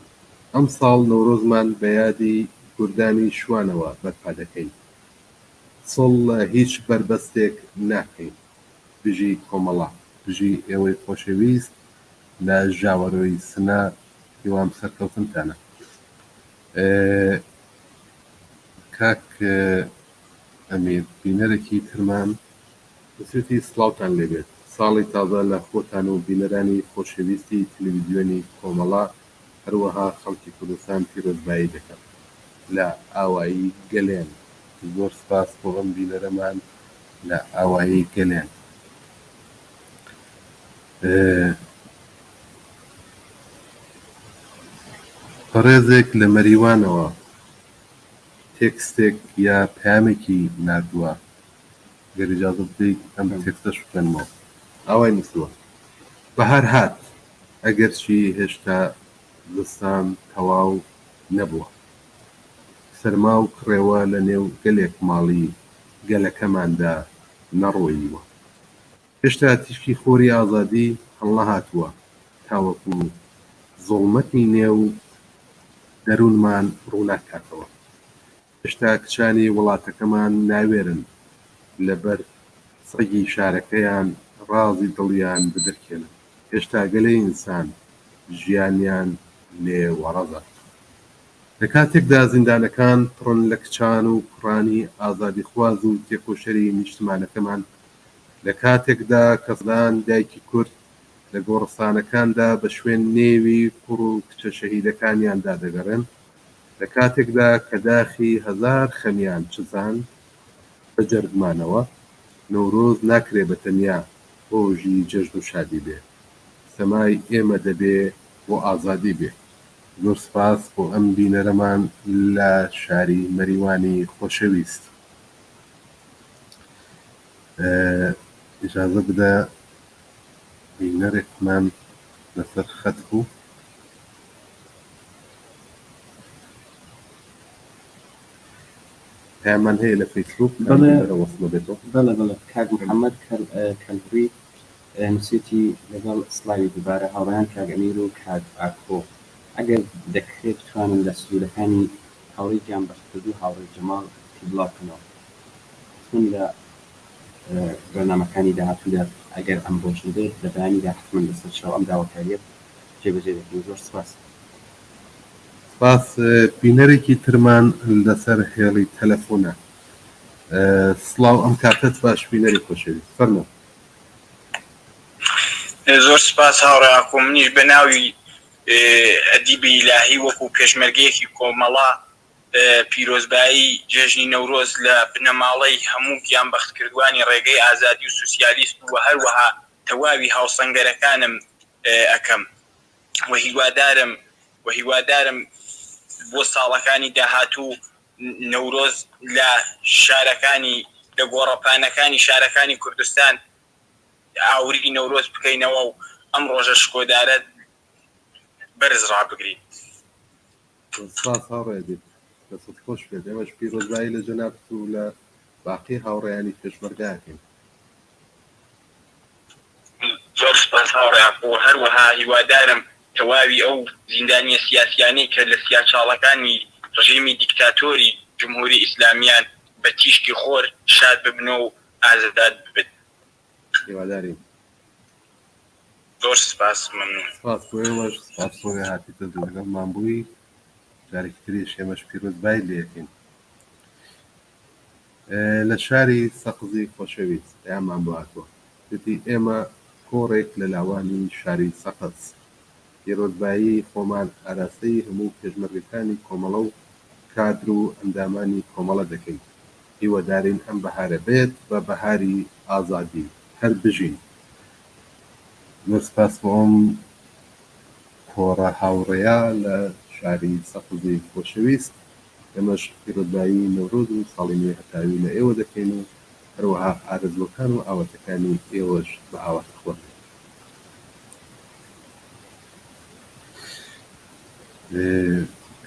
ئەم ساڵ نەورۆزمان بە یادی کوردانی شوانەوە بەرپا دەکەین سڵ لە هیچ بربەستێک ناکەین بژی کۆمەڵا بژی ئێوەی خۆشەویست لە ژاوەرەوەی سنە هیوام سەرکەوتنتانە کاک ئەمیر بینەرێکی ترمان بسوێتی سڵاوتان لێبێت ساڵی تازە لە خۆتان و بینەرانی خۆشەویستی تەلەڤیزیۆنی کۆمەڵا هەروەها خەڵکی کوردستان پیرۆزبایی دەکەم لە ئاوایی گەلێن زۆر سپاس بۆ ئەم بینەرەمان لە ئاوایی گەلێن بەڕێزێک لە مەریوانەوە تێکستێک یا پەیامێکی نردووە گەر ئیجازە بدەیت ئەم تێکستەش بخوێنمەوە ئاوای نووسووە بەهار هات ئەگەرچی هێشتا زستان تەواو نەبووە سەرما و کڕێوە لە نێو گەلێک ماڵی گەلەکەماندا نەڕۆییوە هێشتا تیشکی خۆری ئازادی هەڵنەهاتووە تاوەکو زوڵمەتی نێو دەروونمان ڕووناکاتەوە هێشتا کچانی وڵاتەکەمان ناوێرن لەبەر سەگی شارەکەیان ڕازی دڵیان بدرکێنن هێشتا گەلەی ئینسان ژیانیان لێ وەڕەزە لە کاتێکدا زیندانەکان پڕن لە کچان و کوڕانی ئازادیخواز و تێکۆشەری نیشتمانەکەمان لە کاتێکدا کەسدان دایکی کورد لە گۆڕستانەکاندا بە شوێن نێوی کوڕ و کچە شەهیدەکانیاندا دەگەڕێن لە کاتێکدا کە داخی هەزار خەمیان چزان بە جەردمانەوە نەورۆز ناکرێ بە تەنیا ڕۆژی جەژن و شادی بێ سەمای ئێمە دەبێ بۆ ئازادی بێ زۆر سپاس بۆ ئەم بینەرەمان لە شاری مەریوانی خۆشەویست ئیجازە بدە بینەرێکمان لەسەر خەت بوو پەیامان هەیە لە فەیسبوک وەسمە بێتەوە بەڵێ کاک محەممەد کەلبووی نووسێتی لەگەڵ سڵاوی دووبارە هاوڕێیان کاک ئەمیر و کاک ئاکۆ ئەگەر دەکرێت بتوانن لە سوولەکانی هاوڕێی گیانبەختکرد و هاوڕێی جەماڵ بڵاوکەنەوە چون لە بەرنامەکانی داهاتوودا ئەگەر ئەم بۆش نبێت لە بەیانیدا حتمەن لەسەر شەو ئەم داواکاریەت جێبەجێ دەکەین زۆر سپاس سپاس بینەرێکی ترمان لەسەر هێڵی تەلەفۆنە سڵاو ئەم کاتت باش بینەری خۆشەویست فەرموو زۆر سپاس هاوڕێیاکۆ منیش بە ناوی ئەدیبی ئیلاهی وەکو پێشمەرگەیەکی کۆمەڵا پیرۆزبایی جێژنی نەورۆز لە بنەماڵەی هەموو گیانبەختکردوانی ڕێگەی ئازادی و سوسیالیست و هەروەها تەواوی هاوسەنگەرەکانم ئەکەم و هیوادارم بۆ ساڵەکانی داهاتوو نەورۆز لە شارەکانی لە گۆڕەپانەکانی شارەکانی کوردستان ئاوری نەورۆز بکەینەوە و ئەم ڕۆژە شکۆدارە بەرز ڕابگرین سپاس هاوڕێدێت دەست خۆش بێت ئێمەش پیرۆزبایی لە جەنابەت و لە باقی هاوڕێیانی پێشمەرگاکەین زۆر سپاس هاوڕێیاکۆ هەروەها هیوادارم تەواوی ئەو زیندانیە سیاسیانەی کە لە سیاچاڵەکانی ڕژیمی دیکتاتۆری جمهوری ئیسلامیان بە تیشکی خۆر شاد ببنەوە و ئازادات ببن هیوادارین زۆر سپاس ممنون سپاس بۆ ئێوەش سپاس بۆ هاتیتە لەگەڵمان بووی جارێکی تریش ئێمەش پیرۆزبای لێکەین لە شاری سەقزی خۆشەویست ئەیانمان بۆ هاتووە گوتی ئێمە کۆڕێک لە لاوانی شاری سەقز پیرۆزبایی خۆمان ئاراستەی هەموو پێشمەرگەکانی کۆمەڵە و کادر و ئەندامانی کۆمەڵە دەکەین هیوادارین ئەم بەهارە بێت بە بەهاری ئازادی هەر بژین زۆر سپاس بۆ ئەم کۆڕە هاوڕێیە لە شاری سەقزی خۆشەویست ئێمەش پیرۆزبایی نەورۆز و ساڵی نوێ هەتاوی لە ئێوە دەکەین و هەروەها ئارەزوەکان و ئاواتەکانی ئێوەش بە ئاواتە خۆن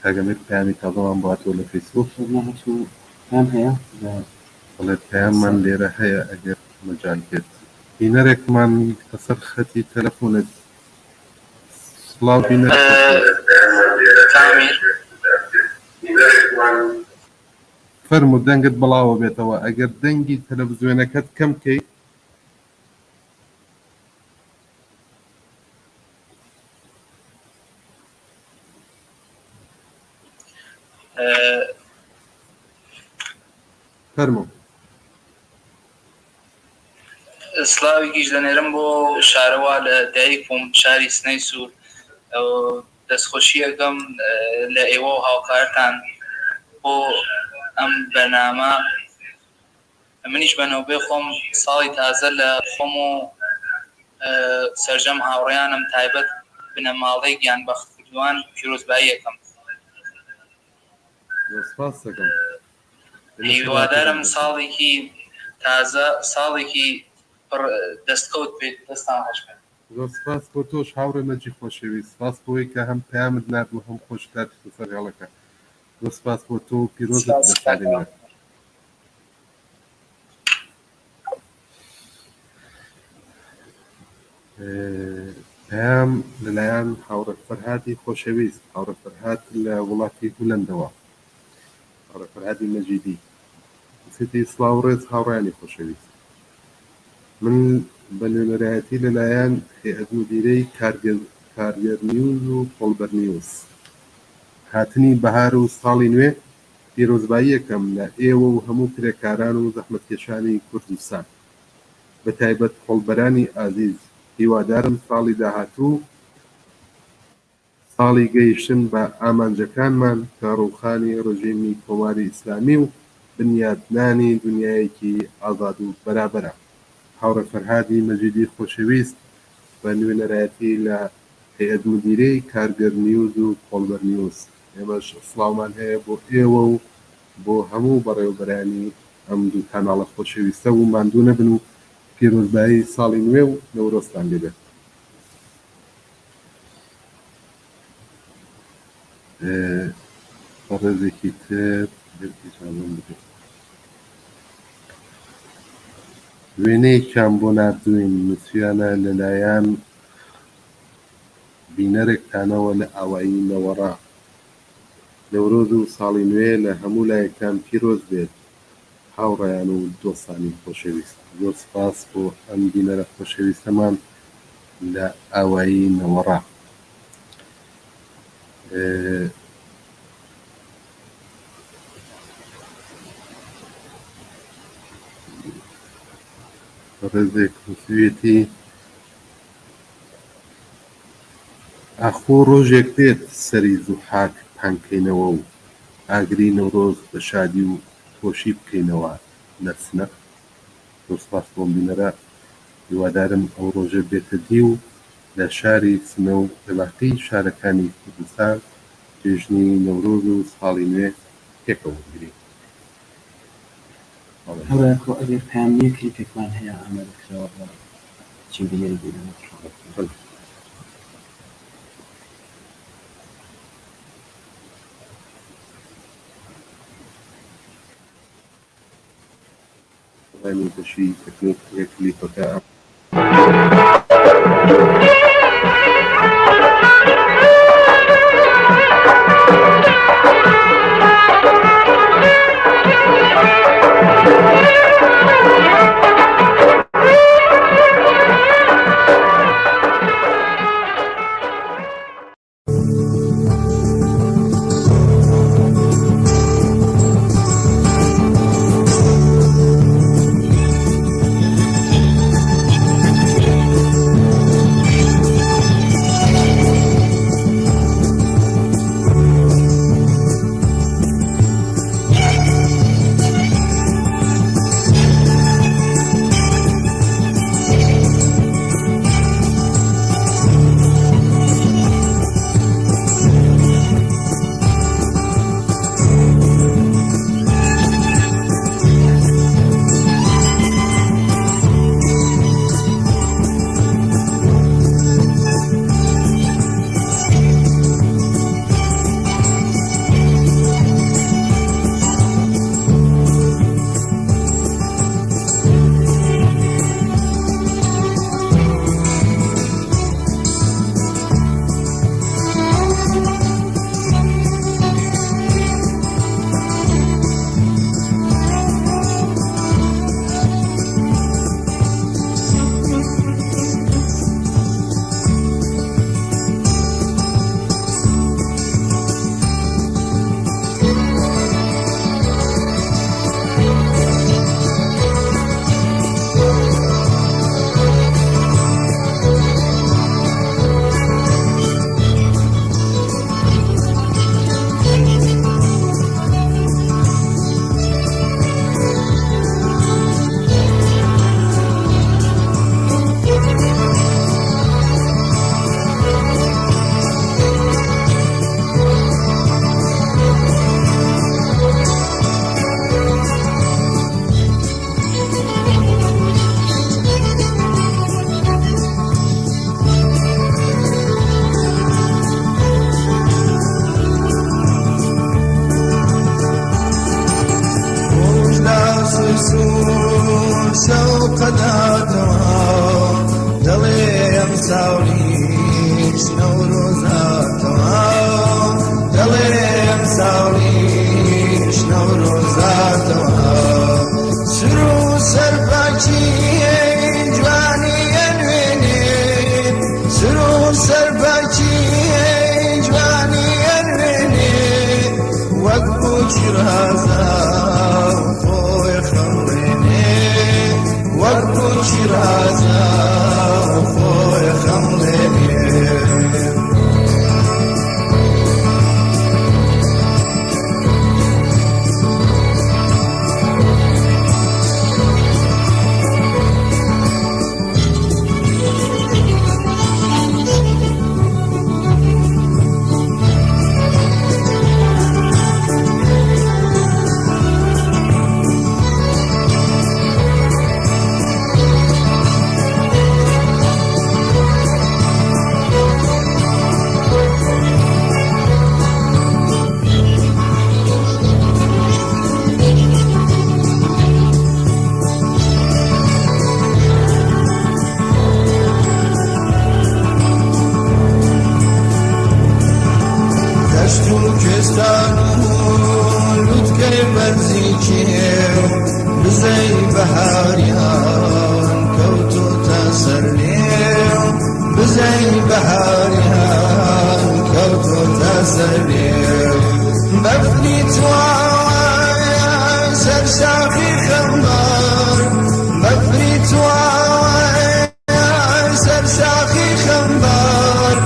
کاگەمێک پەیامی تازەوان بۆهاتەوە لە فەیسبوک پام هەیە بەڵێ پەیاممان لێرە هەیە ئەگەر مەجال بێت بینەرێکمان لەسەر خەتی تەلەفۆنت سڵاو بینەر فەرموو دەنگت بڵاوە بێتەوە ئەگەر دەنگی تەلەڤیزیۆنەکەت کەم کەیت فەرموو سلاوێکیش دەنێرم بۆ شارەوە لە دایکم شاری سنەی سوور دەستخۆشیەکەم لە ئێوە و هاوکارتان بۆ ئەم بەرنامە منیش بەنەوبێ خۆم ساڵی تازە لە خۆم و سەرجەم هاوڕێیانم تایبەت بنەماڵەی گیانبەخت کردووان پیرۆزبایی یەکەم سپاس دەکەم هیوادارم ساڵێکی تازە ساڵێکی پڕ دەستکەوت بێت دەستان خۆش بێت زۆر سپاس بۆ تۆش هاوڕێ مەجی خۆشەویست سپاس بۆی کە هەم پامت نردوو هەم خۆشتات سەر هێڵەکە زۆر سپاس بۆ تۆ و پیرۆزت لە ساڵی نوێ پێم لەلایەن هاوڕێ فەرهادی خۆشەویست هاوڕێ فەرهاد لە وڵاتی هولەندەوە هاوڕێ فەرهادی مەجیدی سێتی سڵاو ڕێز هاوڕێیانی خۆشەویست من بە نوێنەرایەتی لەلایەن هێئەت مدیرەی کارگەر نیوز و پۆڵبەر نیوز هاتنی بەهار و ساڵی نوێ پیرۆزبایی یەکەم لە ئێوە و هەموو کرێکاران و زەحمەتکێشانی کوردستان بە تایبەت پۆڵبەرانی ئازیز هیوادارم ساڵی داهاتوو ساڵی گەیشتن بە ئامانجەکانمان کە ڕووخانی ڕژیمی کۆماری ئیسلامی و بنیادنانی دنیایەکی ئازاد و بەرابەرە هاوڕێ فەرهادی مەجیدی خۆشەویست بە نوێنەرایەتی لە هێئەت مدیرەی کارگەر نیوز و پۆڵبەر نیوز ئێمەش سڵاومان هەیە بۆ ئێوە و بۆ هەموو بەڕێوەبەرانی ئەم دوو کاناڵە خۆشەویستە و ماندوو نەبن و پیرۆزبایی ساڵی نوێ و نەورۆستان لێبێت بەڕێزێکی تر وێنەیەکیان بۆ نردوین نووسیانە لەلایەن بینەرێکتانەوە لە ئاوایی نەوەڕا نەورۆز و ساڵی نوێ لە هەموو لایەکان پیرۆز بێت هاوڕێیان و دۆستانی خۆشەویست زۆر سپاس بۆ ئەم بینەرە خۆشەویستەمان لە ئاوایی نەوەڕا ڕێزێک نووسویەتی ئاخۆ ڕۆژێک دێت سەری زوحاک پانکەینەوە و ئاگری نەورۆز بە شادی و خۆشی بکەینەوە لە سنەق زۆر سپاس بۆم بینەرە هیوادارم ئەو ڕۆژە بێتە دی و لە شاری سنە و لە باقی شارەکانی کوردستان جێژنی نەورۆز و ساڵی نوێ پێکەوە بگرین هەوڵەکۆ ئەگەر پامیە کلیپێکمان هەیە ئامادەکراوە بە چین بینێری بێنەوە غني بشي تكنيك كليبك ساڵیش نەورۆزاتەوە دەڵێم ساڵیش نەورۆزاتەوە سر و سەرپاکی جوانی ئەنوێنێ سر و سەرپاکی جوانی ئەنوێنێ وەک بۆچی ڕازە خۆی خەڵێنێ وەک بۆچی ڕازە خۆی خەڵێنێ دەشت و کوێستان و لوتکەی بەرزی کێو بزەی بەهاریان کەوتۆتە سەر لێو بزەی بەهاریان کەوتۆتە سەر لێو بەفری توای سەر شاخی خەمبار بەفری توای سەر شاخی خەمبار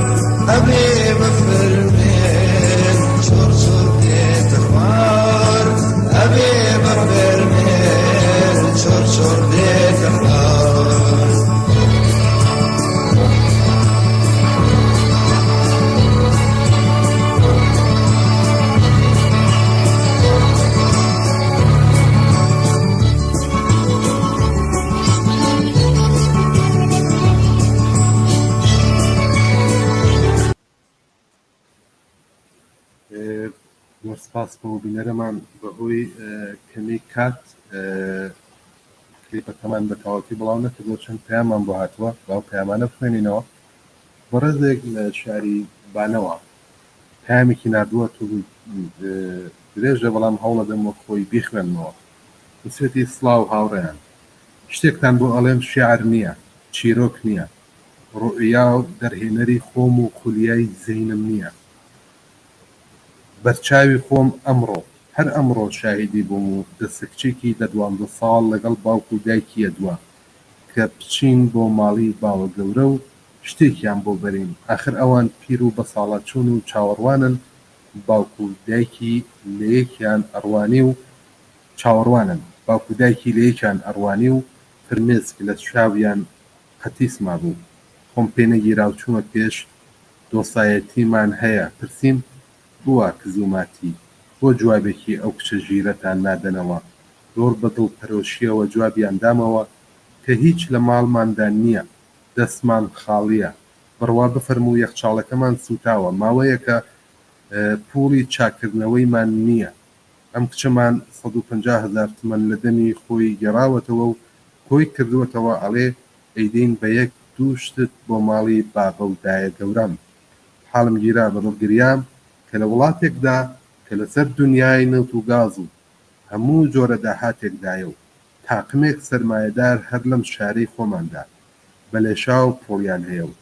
ئەبێ بەفرمێن چۆر چۆر دێتە خوار ئەبێ بەفرمێن چۆر چۆر دێتە خوار سپاس بۆ بینەرەمان بەهۆی کەمی کات کلیپەکەمان بە تەواوەتی بڵاو نەکردەوە چەند پەیامان بۆ هاتووە باو پەیامانە بخوێنینەوە بەڕێزێک لە شاری بانەوە پەیامێکی نردووە تو درێژە بەڵام هەوڵە دەم وە خۆی بیخوێنمەوە وسێتی سڵاو هاوڕێیان شتێکتان بۆ ئەڵێم شیعر نییە چیرۆک نییە ڕوئیا و دەرهێنەری خۆم و خولیای زەینم نییە بەرچاوی خۆم ئەمڕۆ هەر ئەمڕۆ شاهیدی بووم و دەسەکچێکی لە 12 ساڵ لەگەڵ باوک و دایکی ئەدووە کە بچین بۆ ماڵی باوە گەورە و شتێکیان بۆ بەرین ئاخر ئەوان پیر و بەساڵات چوون و چاوەڕوانن باوک و دایکی لە یەکیان ئەڕوانی و چاوەڕوانن باوک و دایکی لە یەکیان ئەڕوانی و فرمێسک لە شاویان قەتیسما بوو خۆم پێ نەگیرا و چوومە پێش دۆسایەتیمان هەیە پرسییم بووە کزوماتی بۆ جوابێکی ئەو کچە ژیرەتان نادەنەوە زۆر بەدڵ پەرۆشیەوە جوابیان دامەوە کە هیچ لە ماڵماندا نییە دەستمان خاڵیە بڕوا بفەرموو یەخچاڵەکەمان سوتاوە ماوەیەکە پوڵی چاکردنەوەیمان نییە ئەم کچەمان 150,000 تمەن لە دەمی خۆی گەڕاوەتەوە و کۆی کردووەتەوە ئەڵێ ئەیدەین بە یەک دوو شتت بۆ ماڵی بابە و دایە گەورەم حاڵم گیرا بەدڵگریام کە لە وڵاتێکدا کە لەسەر دنیای نەوت و گاز و هەموو جۆرە داهاتێکدایە و تاقمێک سەرمایەدار هەر لەم شارەی خۆماندا بەلێشا و پۆڵیان هەیە و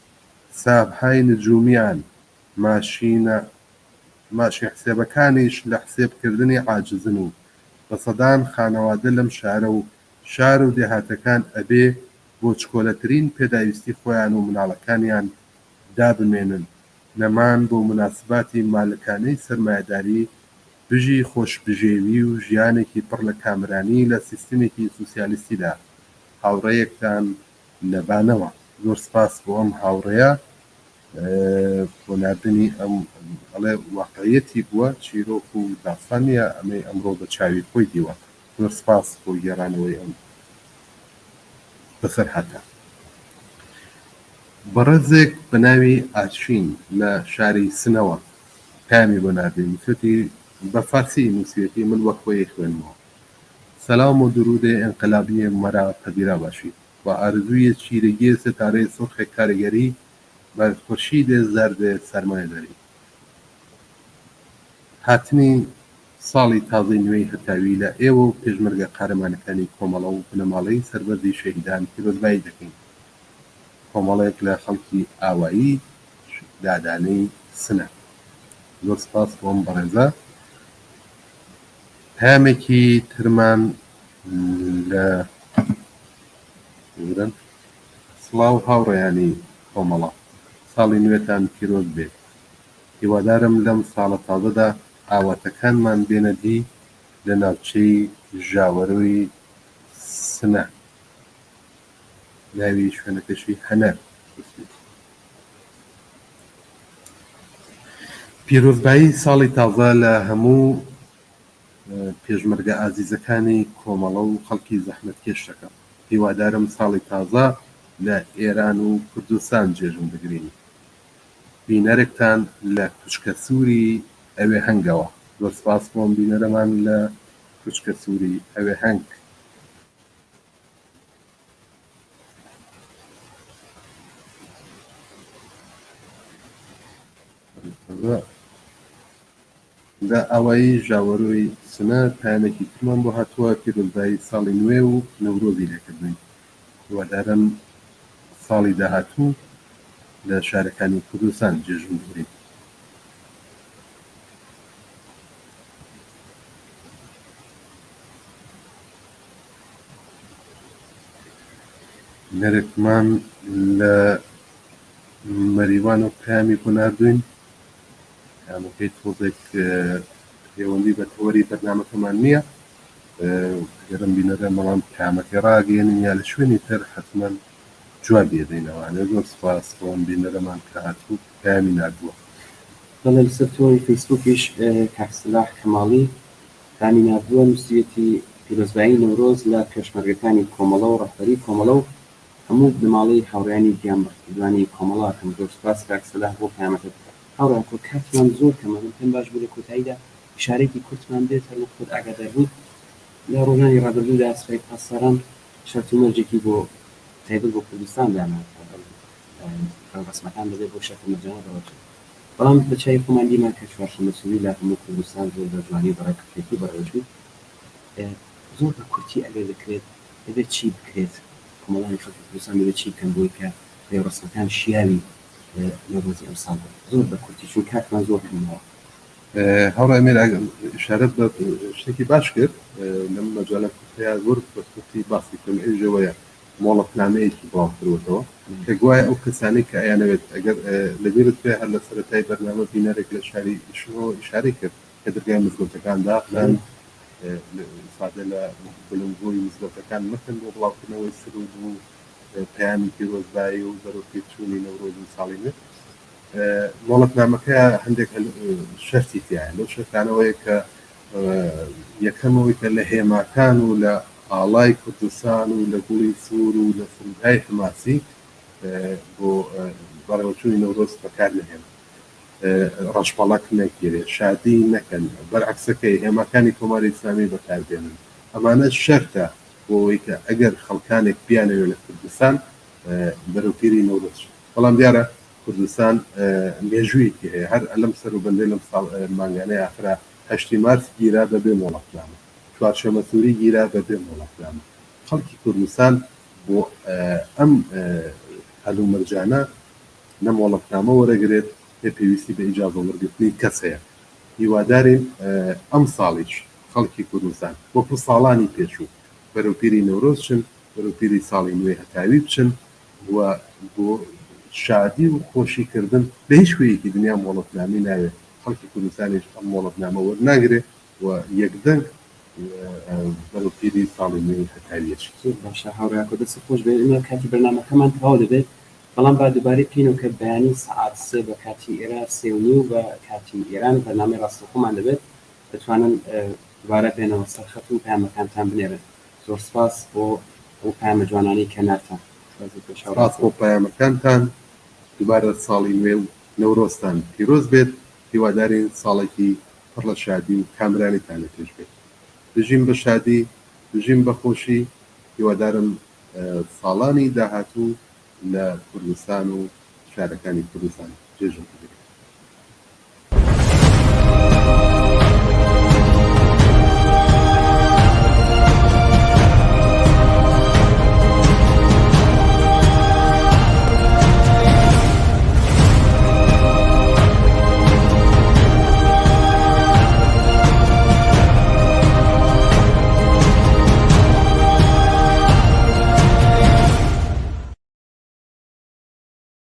سابهای نجومیان ماشی حسێبەکانیش لە حسێبکردنی عاجزن و بە سەدان خانەوادە لەم شارە و شار و دێهاتەکان ئەبێ بۆ چکۆلەترین پێداویستی خۆیان و مناڵەکانیان دابمێنن نەمان بۆ مناسباتی مالکانەی سەرمایەداری بژی خۆشبژێوی و ژیانێکی پڕ لە کامرانی لە سیستەمێکی سوسیالیستیدا هاوڕێیەکتان لەبانەوە زۆر سپاس بۆ ئەم هاوڕێیە بۆ ناردنی ئەم ئەڵێ واقعیەتی بووە چیرۆک و داستانیە ئەمەی ئەمڕۆ بە چاوی خۆی دیوە زۆر سپاس بۆ گێڕانەوەی ئەم بەسەر هاتە بەڕێزێک بە ناوی ئاچین لە شاری سنەوە پامی بۆ ناردی نووسێتی بە فارسی نووسێتی من وەک خۆی خوێنمەوە سەلام و درودێ ئینقلابیە مەرا پەدیرا باشی و ئارزوویە چیرەگیە ستارەی سرخێک کارەگەری بە خورشیدێ زەردێ سەرمایەداری هاتنی ساڵی تازەی نوێی هەتاوی لە ئێوە و پێشمەرگە قارەمانەکانی کۆمەڵە و بنەماڵەی سەربەردی شەهیدان پیرۆزبایی دەکەین کۆمەڵێک لە خەڵکی ئاوایی دادانەی سنە زۆر سپاس بۆم بەڕێزە پامێکی ترمان لە سڵاو هاوڕێیانی کۆمەڵە ساڵی نوێتان پیرۆز بێت هیوادارم لەم ساڵە تازەدا ئاواتەکانمان بێنە دی لە ناوچەی ژاوەرەوەی سنە ناوی شوێنەکەشی هەنەر پیرۆزبایی ساڵی تازە لە هەموو پێشمەرگە ئازیزەکانی کۆمەڵە و خەڵکی زەحمەتکێش دەکەم هیوادارم ساڵی تازە لە ئێران و کوردستان جێژن بگرین بینەرێکتان لە کوچکە سووری ئەوێ هەنگەوە زۆر سپاس بۆم بینەرەمان لە کوچکە سووری ئەوێ هەنگ لە ئاوایی ژاوەڕۆی سنە پایانێکی ترمان بۆ هاتووە پیرۆزبایی ساڵی نوێ و نەورۆزی لێکردن هیوادارم ساڵی داهاتوو لە شارەکانی کوردستان جێژن بگرین نەرێکمان لە مەریوان و پامی بۆ ناردوین پامەکەی تۆزێک پەیوەندی بە تەوەری بەرنامەکەمان نییە گەرم بینەرە مەڵام پامەکەی ڕاگەێنین یا لە شوێنی تر حتمما جواب بێدەینەوانە زۆر سپاس بۆم بینەرەمان کە هاتوو پامی نردووە بەڵێ لەسەر تۆی فەیسبووکیش کاکسلاح کەماڵی پامی نردووە نووسیەتی پیرۆزبایی نەورۆز لە پێشمەرگەکانی کۆمەڵە و ڕەهبەری کۆمەڵە و هەموو بنەماڵەی هاوڕێیانی گیانبەخشکردوانی کۆمەڵاکەم زۆر سپاس کاکسلاح بۆ پامەکەت هاوڕێیان کۆ کاتمان زۆر کەمە پێم باش بوو لە کۆتاییدا شارێکی کورتمان بێت هەر وەک خۆت ئاگادار بوویت لە ڕۆژانی ڕابردوودا سوپای پاسەران شەرت و مەرجێکی بۆ تایبەت بۆ کوردستان دانا ڕسمەکان دەبێت بۆ شەرت و مەرجانە ڕەوەچێت بەڵام بە چای خۆمان دیمان کە چوارشەممە سووری لە هەموو کوردستان زۆر بە جوانی بەڕێکردێتی بەڕێوەچوو زۆر بە کورتی ئەگەر دەکرێت دەبێت چی بکرێت کۆمەڵانی خەڵکی کوردستان دەبێت چی بکەن بۆی کە ڕسمەکان شیاوی نەورۆزی ئەم ساڵ زۆر بە کورتی چون کاتمان زۆر هەمەوە هەوڕە ئەمیر ئشارەت بە شتێکی باش کرد لەم مەجالە کورتەیە زۆر بە کورتی باسی کردن ئێژەوەیە مۆڵەتنامەیەکی بڵاو کردوەوە کە گوایە ئەو کەسانی کە ئەیانەوێت ئەگەر لەبیرت پێ هەر لە سەرەتای بەرنامە بینەرێک لە شاری شنەوە ئیشارەی کرد کە دەرگای مزگەوتەکان داخلان ئیفادە لە بلندبووی مزگەوتەکان مەکەن بۆ بڵاوکردنەوەی سرود و پەیامی پیرۆزبایی و بەرەوپێ چوونی نەورۆزی ساڵی نوێ مۆڵەتنامەکە هەندێک شەرتی تایە لەو شەرتانەوەیە کە یەکەمەوەی کە لە هێماکان و لە ئاڵای کوردستان و لە گوڵی سوور و لە سرودهای حماسی بۆ بەڕێوەچوونی نەورۆز بەکار نهێن ڕەشپەڵەک نەگیرێت شادی نەکەن بەرعەکسەکەی هێماکانی کۆماری ئیسلامی بەکاربێنن ئەمانە شەرتە بۆ ئەوەی کە ئەگەر خەڵکانێک بیانەوێت لە کوردستان بەرەوپیری نەورۆز بەڵام دیارە کوردستان مێژوویەکی هەیە هەر لەم سەر و بەندەی لەم مانگانەی ئاخرا 8 مارس گیرا بەبێ مۆڵەتنامە چوارشەممە سووری گیرا بەبێ مۆڵەتنامە خەڵکی کوردستان بۆ ئەم هەلو مەرجانە نە مۆڵەتنامە وەرەگرێت پێ پێویستی بە ئیجازە وەرگرتنی کەس هەیە هیوادارین ئەم ساڵیش خەڵکی کوردستان وەکو ساڵانی پێچوو بەرەوپیری نەورۆز چن بەرەوپیری ساڵی نوێ هەتاوی بچن و بۆ شادی و خۆشیکردن بە هیچ شوەیەکی دنیا مۆڵەتنامی ناوێت خەڵکی کوردستانیش ئەم مۆڵەتنامە وەرناگرێت و یەکدەنگ بەرەوپیری ساڵی نوێی هەتاویەتی باشە هاوڕێیان دەست خۆش بێت ئێمە کاتی بەرنامەکەمان تەواو دەبێت بەڵام با دووبارەی بکەینەوە کە بەیانی سەعات 3 بە کاتی ئێرە 3:30 بە کاتی ئێران بەرنامەی ڕاستەوخۆمان دەبێت دەتوانن دوبارە بێنەوە سەر خەت و پامەکانتان بنێرن زۆر سپاس بۆ ئەو پامە جوانانەی کە ناتان ڕاست بۆ پایامەکانتان دووبارە ساڵی نوێ و نەورۆزتان پیرۆز بێت هیوادارین ساڵێکی پڕ لە شادی و کامرانیتان لە پێش بێت بژیم بە شادی بژیم بە خۆشی هیوادارم ساڵانی داهاتوو لە کوردستان و شارەکانی کوردستان جێژن